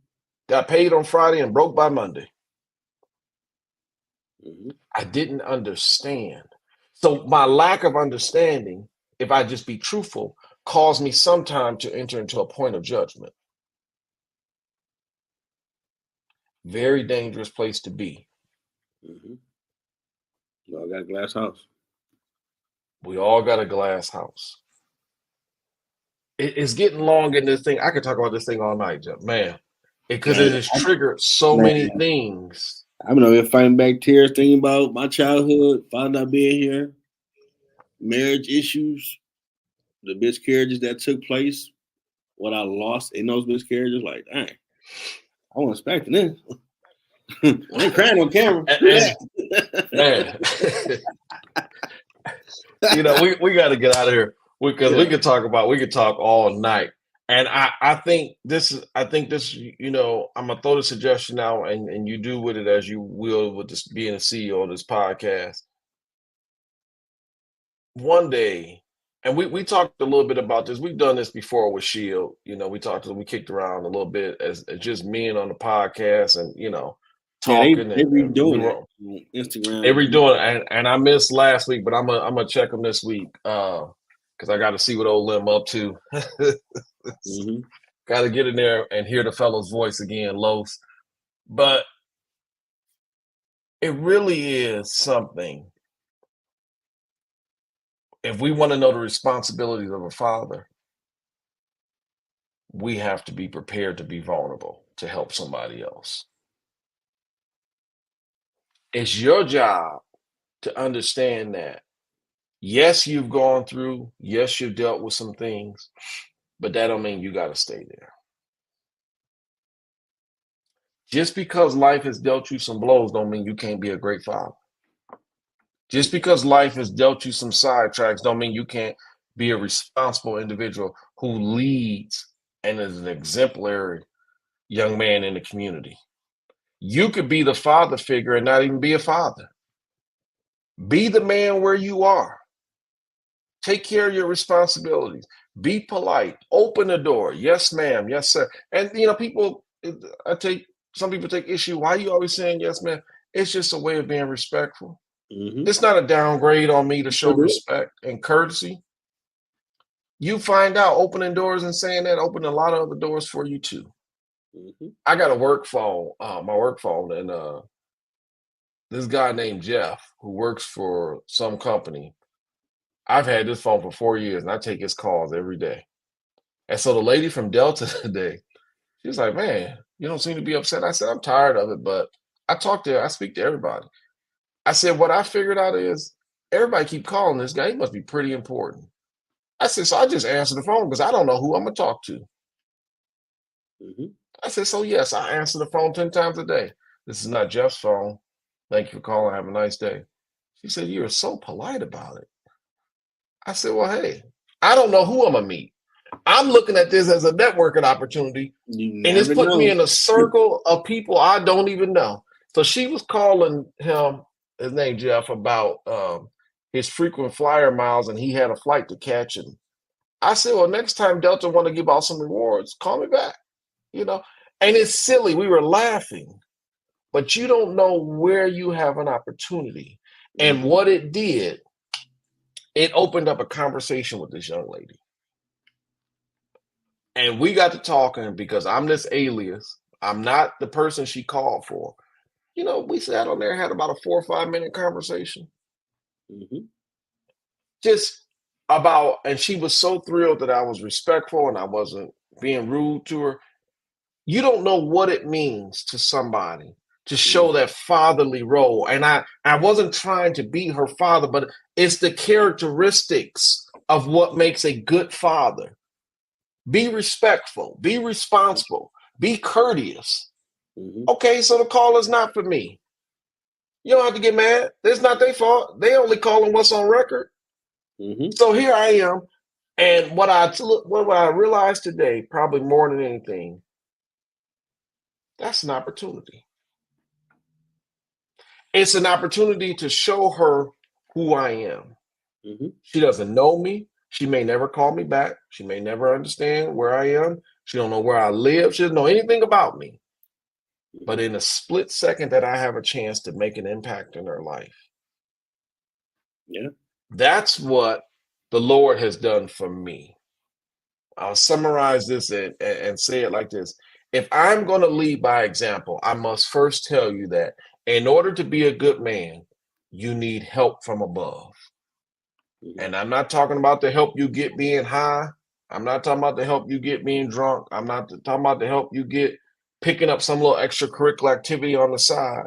Got paid on Friday and broke by Monday. Mm-hmm. I didn't understand. So my lack of understanding, if I just be truthful, caused me sometime to enter into a point of judgment. Very dangerous place to be. Mm-hmm. You all got a glass house. We all got a glass house. It's getting long in this thing. I could talk about this thing all night, Jeff. Man, because it has triggered so many things. I'm over here fighting back tears, thinking about my childhood, father not being here, marriage issues, the miscarriages that took place, what I lost in those miscarriages. Like, dang, I wasn't expecting this. I ain't crying on camera. Man, you know, we got to get out of here because we could talk all night. And I think this, you know, I'm gonna throw the suggestion out, and you do with it as you will with this being a CEO of this podcast. One day, and we talked a little bit about this. We've done this before with Shield. You know, we kicked around a little bit as just men on the podcast, and you know, talking. They redoing it on Instagram. They redoing it, and I missed last week, but I'm gonna check them this week because I got to see what old Lim up to. Mm-hmm. Got to get in there and hear the fellow's voice again, Los. But it really is something. If we want to know the responsibilities of a father, we have to be prepared to be vulnerable to help somebody else. It's your job to understand that, yes, you've gone through, yes, you've dealt with some things, but that don't mean you got to stay there. Just because life has dealt you some blows don't mean you can't be a great father. Just because life has dealt you some sidetracks don't mean you can't be a responsible individual who leads and is an exemplary young man in the community. You could be the father figure and not even be a father. Be the man where you are. Take care of your responsibilities. Be polite. Open the door. Yes, ma'am. Yes, sir. And you know, some people take issue. Why are you always saying yes, ma'am? It's just a way of being respectful. Mm-hmm. It's not a downgrade on me to show respect and courtesy. You find out opening doors and saying that open a lot of other doors for you too. Mm-hmm. I got a work phone, my work phone, and this guy named Jeff who works for some company. I've had this phone for 4 years and I take his calls every day. And so the lady from Delta today, she was like, man, you don't seem to be upset. I said, I'm tired of it, but I speak to everybody. I said, what I figured out is everybody keep calling this guy. He must be pretty important. I said, so I just answer the phone because I don't know who I'm going to talk to. Mm-hmm. I said, so yes, I answer the phone 10 times a day. This is not Jeff's phone. Thank you for calling. Have a nice day. She said, you're so polite about it. I said, well, hey, I don't know who I'm going to meet. I'm looking at this as a networking opportunity. And it's put me in a circle of people I don't even know. So she was calling him, his name Jeff, about his frequent flyer miles, and he had a flight to catch. And I said, well, next time Delta want to give out some rewards, call me back. You know, and it's silly. We were laughing, but you don't know where you have an opportunity. And Mm-hmm. what it did, it opened up a conversation with this young lady. And we got to talking because I'm this alias. I'm not the person she called for. You know, we sat on there and had about a 4 or 5 minute conversation. Mm-hmm. Just about, and she was so thrilled that I was respectful and I wasn't being rude to her. You don't know what it means to somebody to show that fatherly role. And I wasn't trying to be her father, but it's the characteristics of what makes a good father. Be respectful, be responsible, be courteous. Mm-hmm. Okay, so the call is not for me. You don't have to get mad. It's not their fault. They only calling what's on record. Mm-hmm. So here I am. And what I realized today, probably more than anything, that's an opportunity. It's an opportunity to show her who I am. Mm-hmm. She doesn't know me. She may never call me back. She may never understand where I am. She don't know where I live. She doesn't know anything about me. But in a split second that I have a chance to make an impact in her life, Yeah. that's what the Lord has done for me. I'll summarize this and say it like this. If I'm going to lead by example, I must first tell you that in order to be a good man, you need help from above. Mm-hmm. And I'm not talking about the help you get being high. I'm not talking about the help you get being drunk. I'm not talking about the help you get picking up some little extracurricular activity on the side.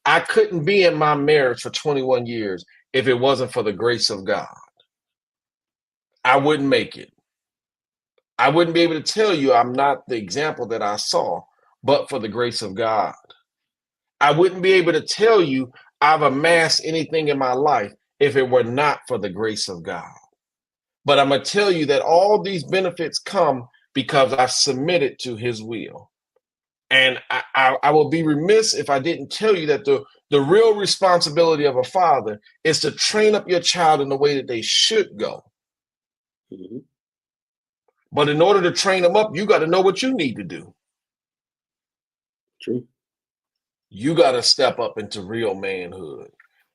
I couldn't be in my marriage for 21 years if it wasn't for the grace of God. I wouldn't make it. I wouldn't be able to tell you I'm not the example that I saw, but for the grace of God. I wouldn't be able to tell you I've amassed anything in my life if it were not for the grace of God. But I'm going to tell you that all these benefits come because I've submitted to his will. And I will be remiss if I didn't tell you that the real responsibility of a father is to train up your child in the way that they should go. Mm-hmm. But in order to train them up, you got to know what you need to do. True. You got to step up into real manhood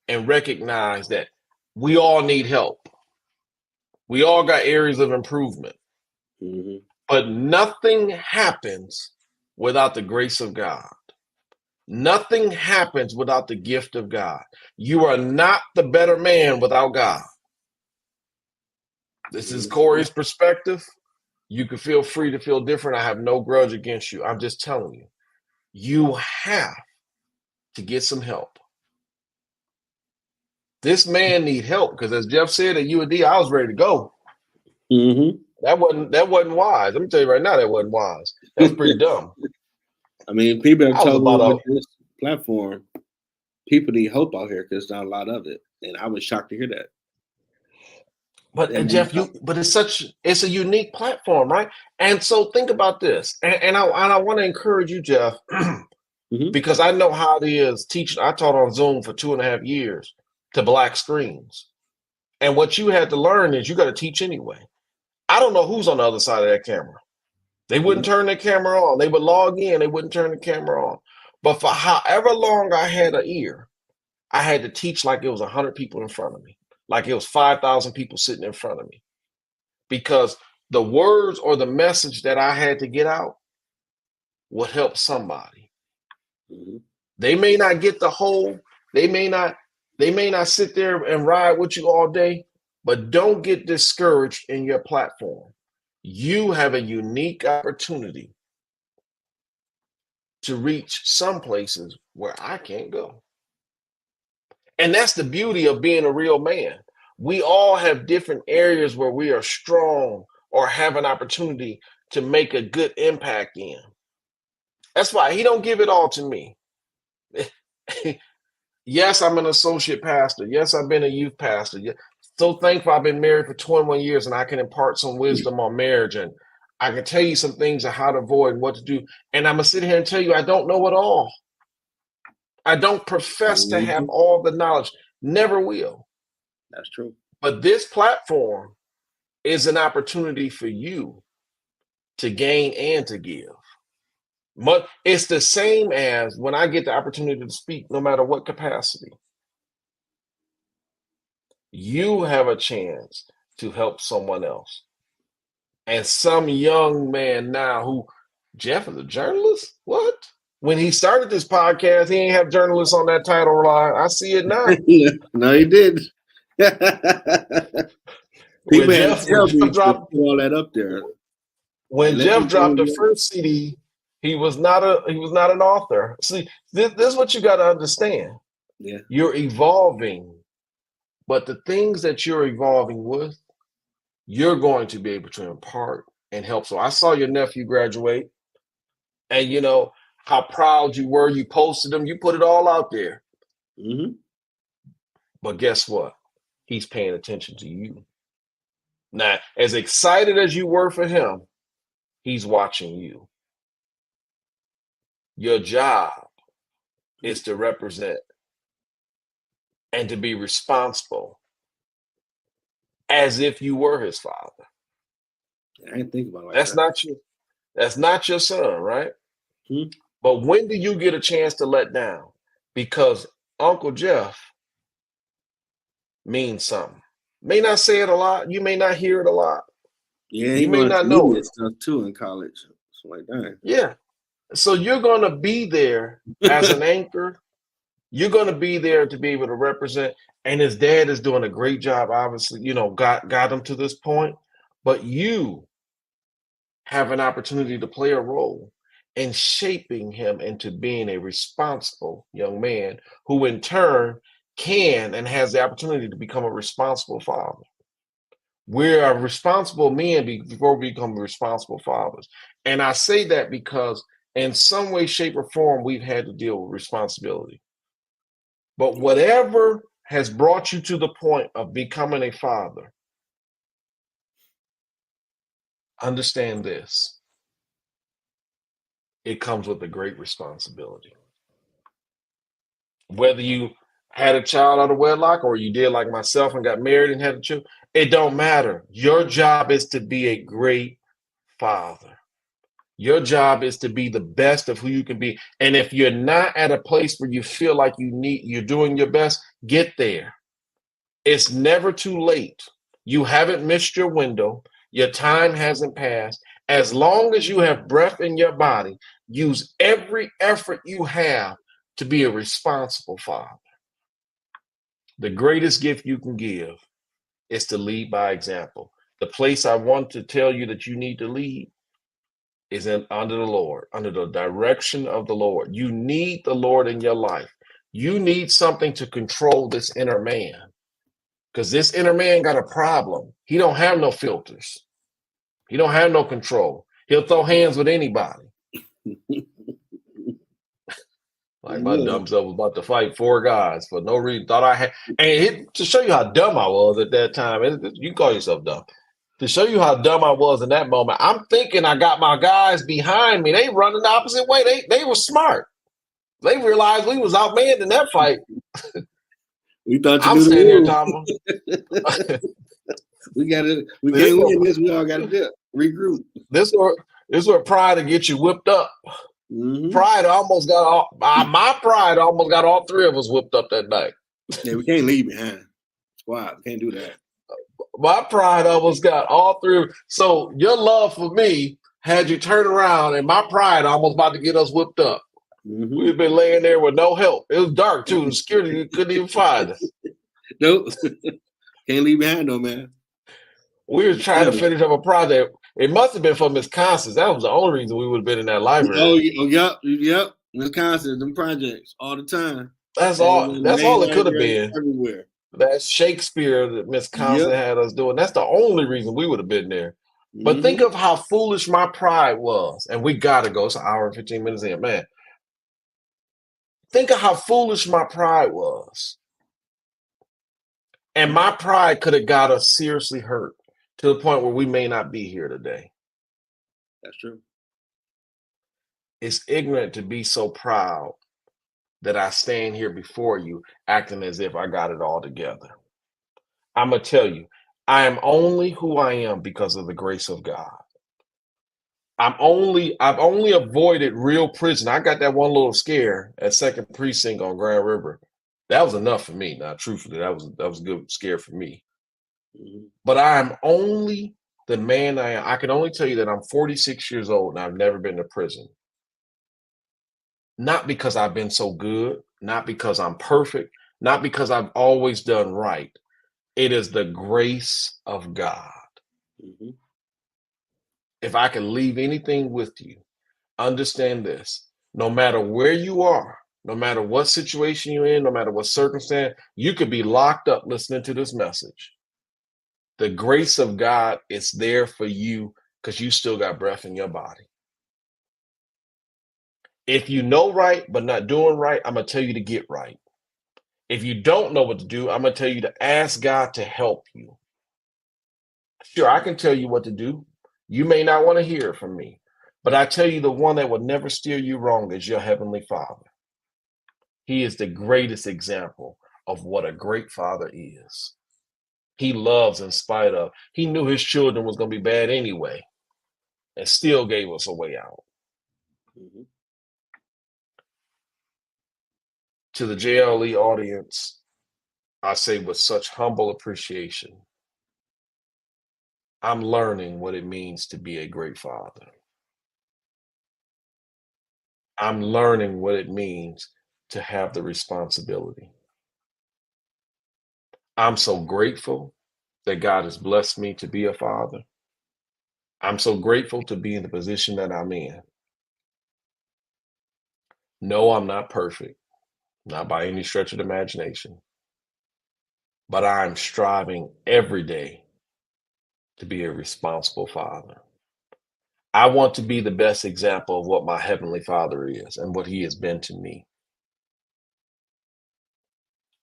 and recognize that we all need help. We all got areas of improvement. Mm-hmm. But nothing happens without the grace of God. Nothing happens without the gift of God. You are not the better man without God. This is Corey's perspective. You can feel free to feel different. I have no grudge against you. I'm just telling you, you have to get some help. This man need help because, as Jeff said at UAD, I was ready to go. Mm-hmm. That wasn't wise. Let me tell you right now, that wasn't wise. That was pretty dumb. I mean, people have I was told me about with this platform, people need hope out here because there's not a lot of it, and I was shocked to hear that. But Jeff, but it's a unique platform, right? And so think about this, and I want to encourage you, Jeff, Mm-hmm. because I know how it is teaching. I taught on Zoom for 2.5 years to black screens, and what you had to learn is you got to teach anyway. I don't know who's on the other side of that camera. They wouldn't turn their camera on. They would log in. They wouldn't turn the camera on. But for however long I had an ear, I had to teach like it was 100 people in front of me, like it was 5,000 people sitting in front of me, because the words or the message that I had to get out would help somebody. Mm-hmm. They may not get the whole, they may not sit there and ride with you all day, but don't get discouraged in your platform. You have a unique opportunity to reach some places where I can't go. And that's the beauty of being a real man. We all have different areas where we are strong or have an opportunity to make a good impact in. That's why he don't give it all to me. Yes, I'm an associate pastor. Yes, I've been a youth pastor. So thankful I've been married for 21 years and I can impart some wisdom on marriage, and I can tell you some things of how to avoid and what to do. And I'm going to sit here and tell you I don't know it all. I don't profess to have all the knowledge. Never will. That's true. But this platform is an opportunity for you to gain and to give. But it's the same as when I get the opportunity to speak, no matter what capacity. You have a chance to help someone else. And some young man now who, Jeff is a journalist? What? When he started this podcast, he ain't have journalists on that title line. I see it now. No, he did. People had to tell me to put all that up there. When Jeff dropped the first CD, he was not an author. See, this is what you got to understand. Yeah. You're evolving, but the things that you're evolving with, you're going to be able to impart and help. So I saw your nephew graduate, and you know how proud you were. You posted them. You put it all out there. Mm-hmm. But guess what? He's paying attention to you. Now, as excited as you were for him, he's watching you. Your job is to represent and to be responsible as if you were his father. I didn't think about it like That's that. not your son, right? Hmm. But when do you get a chance to let down? Because Uncle Jeff means something. May not say it a lot. You may not hear it a lot. Yeah, he You may going not to know media it. stuff too in college. So like that. Yeah. So you're going to be there as an anchor. You're going to be there to be able to represent. And his dad is doing a great job, obviously, got him to this point. But you have an opportunity to play a role in shaping him into being a responsible young man who in turn can and has the opportunity to become a responsible father. We're responsible men before we become responsible fathers. And I say that because in some way, shape, or form, we've had to deal with responsibility. But whatever has brought you to the point of becoming a father, understand this. It comes with a great responsibility. Whether you had a child out of wedlock or you did like myself and got married and had a child, it don't matter. Your job is to be a great father. Your job is to be the best of who you can be. And if you're not at a place where you feel like you're doing your best, get there. It's never too late. You haven't missed your window. Your time hasn't passed. As long as you have breath in your body, use every effort you have to be a responsible father. The greatest gift you can give is to lead by example. The place I want to tell you that you need to lead is under the Lord, under the direction of the Lord. You need the Lord in your life. You need something to control this inner man, because this inner man got a problem. He don't have no filters. He don't have no control. He'll throw hands with anybody. Like my dumb self was about to fight 4 guys for no reason. Thought I had, and to show you how dumb I was at that time. You can call yourself dumb. To show you how dumb I was in that moment, I'm thinking I got my guys behind me. They running the opposite way. They were smart. They realized we was outmanned in that fight. We thought you I'm knew standing here, the Tom. We can't win this. We all got to dip, regroup. This is where pride will get you whipped up. Mm-hmm. Pride almost got my pride almost got all 3 of us whipped up that night. Yeah, we can't leave behind. Squad, we can't do that. My pride almost got all 3. So your love for me had you turn around, and my pride almost about to get us whipped up. Mm-hmm. We've been laying there with no help. It was dark too. The security couldn't even find us. Nope. Can't leave behind though, man. We were trying to finish up a project. It must have been for Miss Constance. That was the only reason we would have been in that library. Oh, yep. Miss Constance, them projects all the time. That's all it could have been. Everywhere. That Shakespeare that Miss Constance had us doing. That's the only reason we would have been there. But think of how foolish my pride was. And we gotta go. It's an hour and 15 minutes in, man. Think of how foolish my pride was. And my pride could have got us seriously hurt to the point where we may not be here today. That's true. It's ignorant to be so proud that I stand here before you acting as if I got it all together. I'm going to tell you, I am only who I am because of the grace of God. I've only avoided real prison. I got that one little scare at 2nd Precinct on Grand River. That was enough for me. Now, truthfully, that was a good scare for me. Mm-hmm. But I am only the man I am. I can only tell you that I'm 46 years old and I've never been to prison. Not because I've been so good, not because I'm perfect, not because I've always done right. It is the grace of God. Mm-hmm. If I can leave anything with you, understand this. No matter where you are, no matter what situation you're in, no matter what circumstance, you could be locked up listening to this message. The grace of God is there for you because you still got breath in your body. If you know right, but not doing right, I'm going to tell you to get right. If you don't know what to do, I'm going to tell you to ask God to help you. Sure, I can tell you what to do. You may not want to hear it from me, but I tell you the one that will never steer you wrong is your Heavenly Father. He is the greatest example of what a great father is. He loves in spite of. He knew his children was going to be bad anyway and still gave us a way out. Mhm. To the JLE audience, I say with such humble appreciation, I'm learning what it means to be a great father. I'm learning what it means to have the responsibility. I'm so grateful that God has blessed me to be a father. I'm so grateful to be in the position that I'm in. No, I'm not perfect, not by any stretch of the imagination, but I'm striving every day to be a responsible father. I want to be the best example of what my Heavenly Father is and what He has been to me.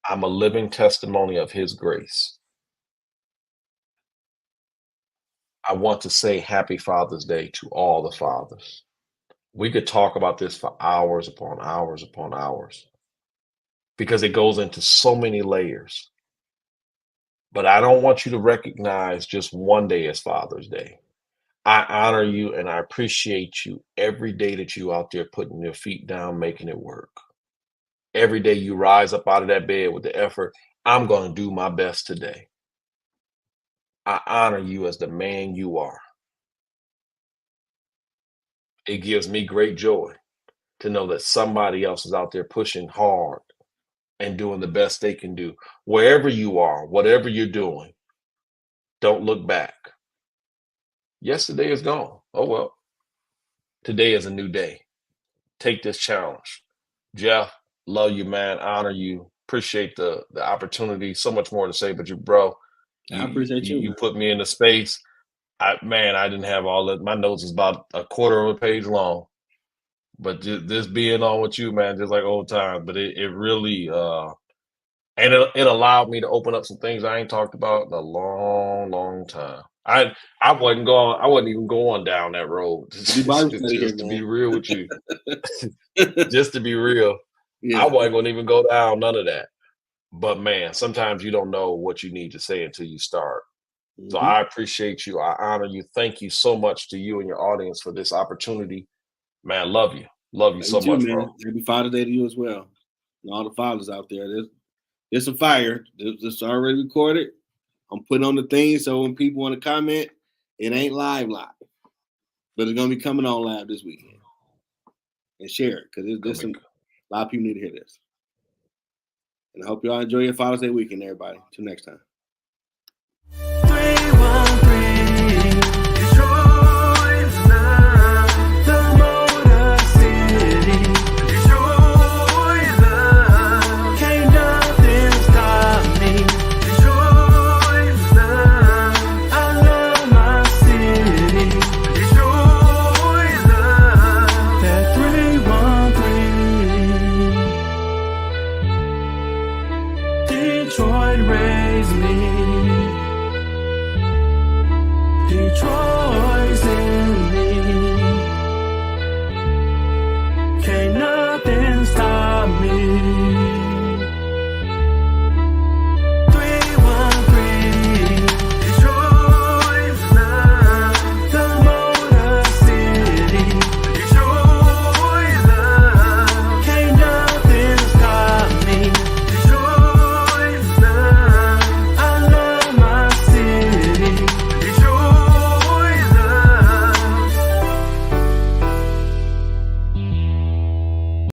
I'm a living testimony of His grace. I want to say Happy Father's Day to all the fathers. We could talk about this for hours upon hours upon hours because it goes into so many layers. But I don't want you to recognize just one day as Father's Day. I honor you and I appreciate you every day that you out there putting your feet down, making it work. Every day you rise up out of that bed with the effort, I'm going to do my best today. I honor you as the man you are. It gives me great joy to know that somebody else is out there pushing hard and doing the best they can do. Wherever you are, whatever you're doing, don't look back. Yesterday is gone. Oh well. Today is a new day. Take this challenge. Jeff, love you, man. Honor you. Appreciate the opportunity. So much more to say, but bro, I appreciate you. you put me in the space. I didn't have all that. My notes is about a quarter of a page long. But just this being on with you, man, just like old times. But it really and it allowed me to open up some things I ain't talked about in a long, long time. I wasn't even going down that road. Do Bible study here, Just to be man. real with you. Just to be real. Yeah. I wasn't gonna even go down none of that. But man, sometimes you don't know what you need to say until you start. So Mhm. I appreciate you. I honor you. Thank you so much to you and your audience for this opportunity. Man, love you. Love you Love so you too, much, man. bro. Happy Father's Day to you as well. And all the fathers out there. There's a fire. This already recorded. I'm putting on the thing so when people want to comment, it ain't live. But it's gonna be coming on live this weekend. And share it because there's a lot of people need to hear this. And I hope y'all enjoy your Father's Day weekend, everybody. Till next time. 313 Detroit's love, the Motor City. Detroit's love, can't nothing stop me. Detroit's love, I love my city. Detroit's love, that 313. Detroit raised me. Detroit's in me. Can't nothing stop me.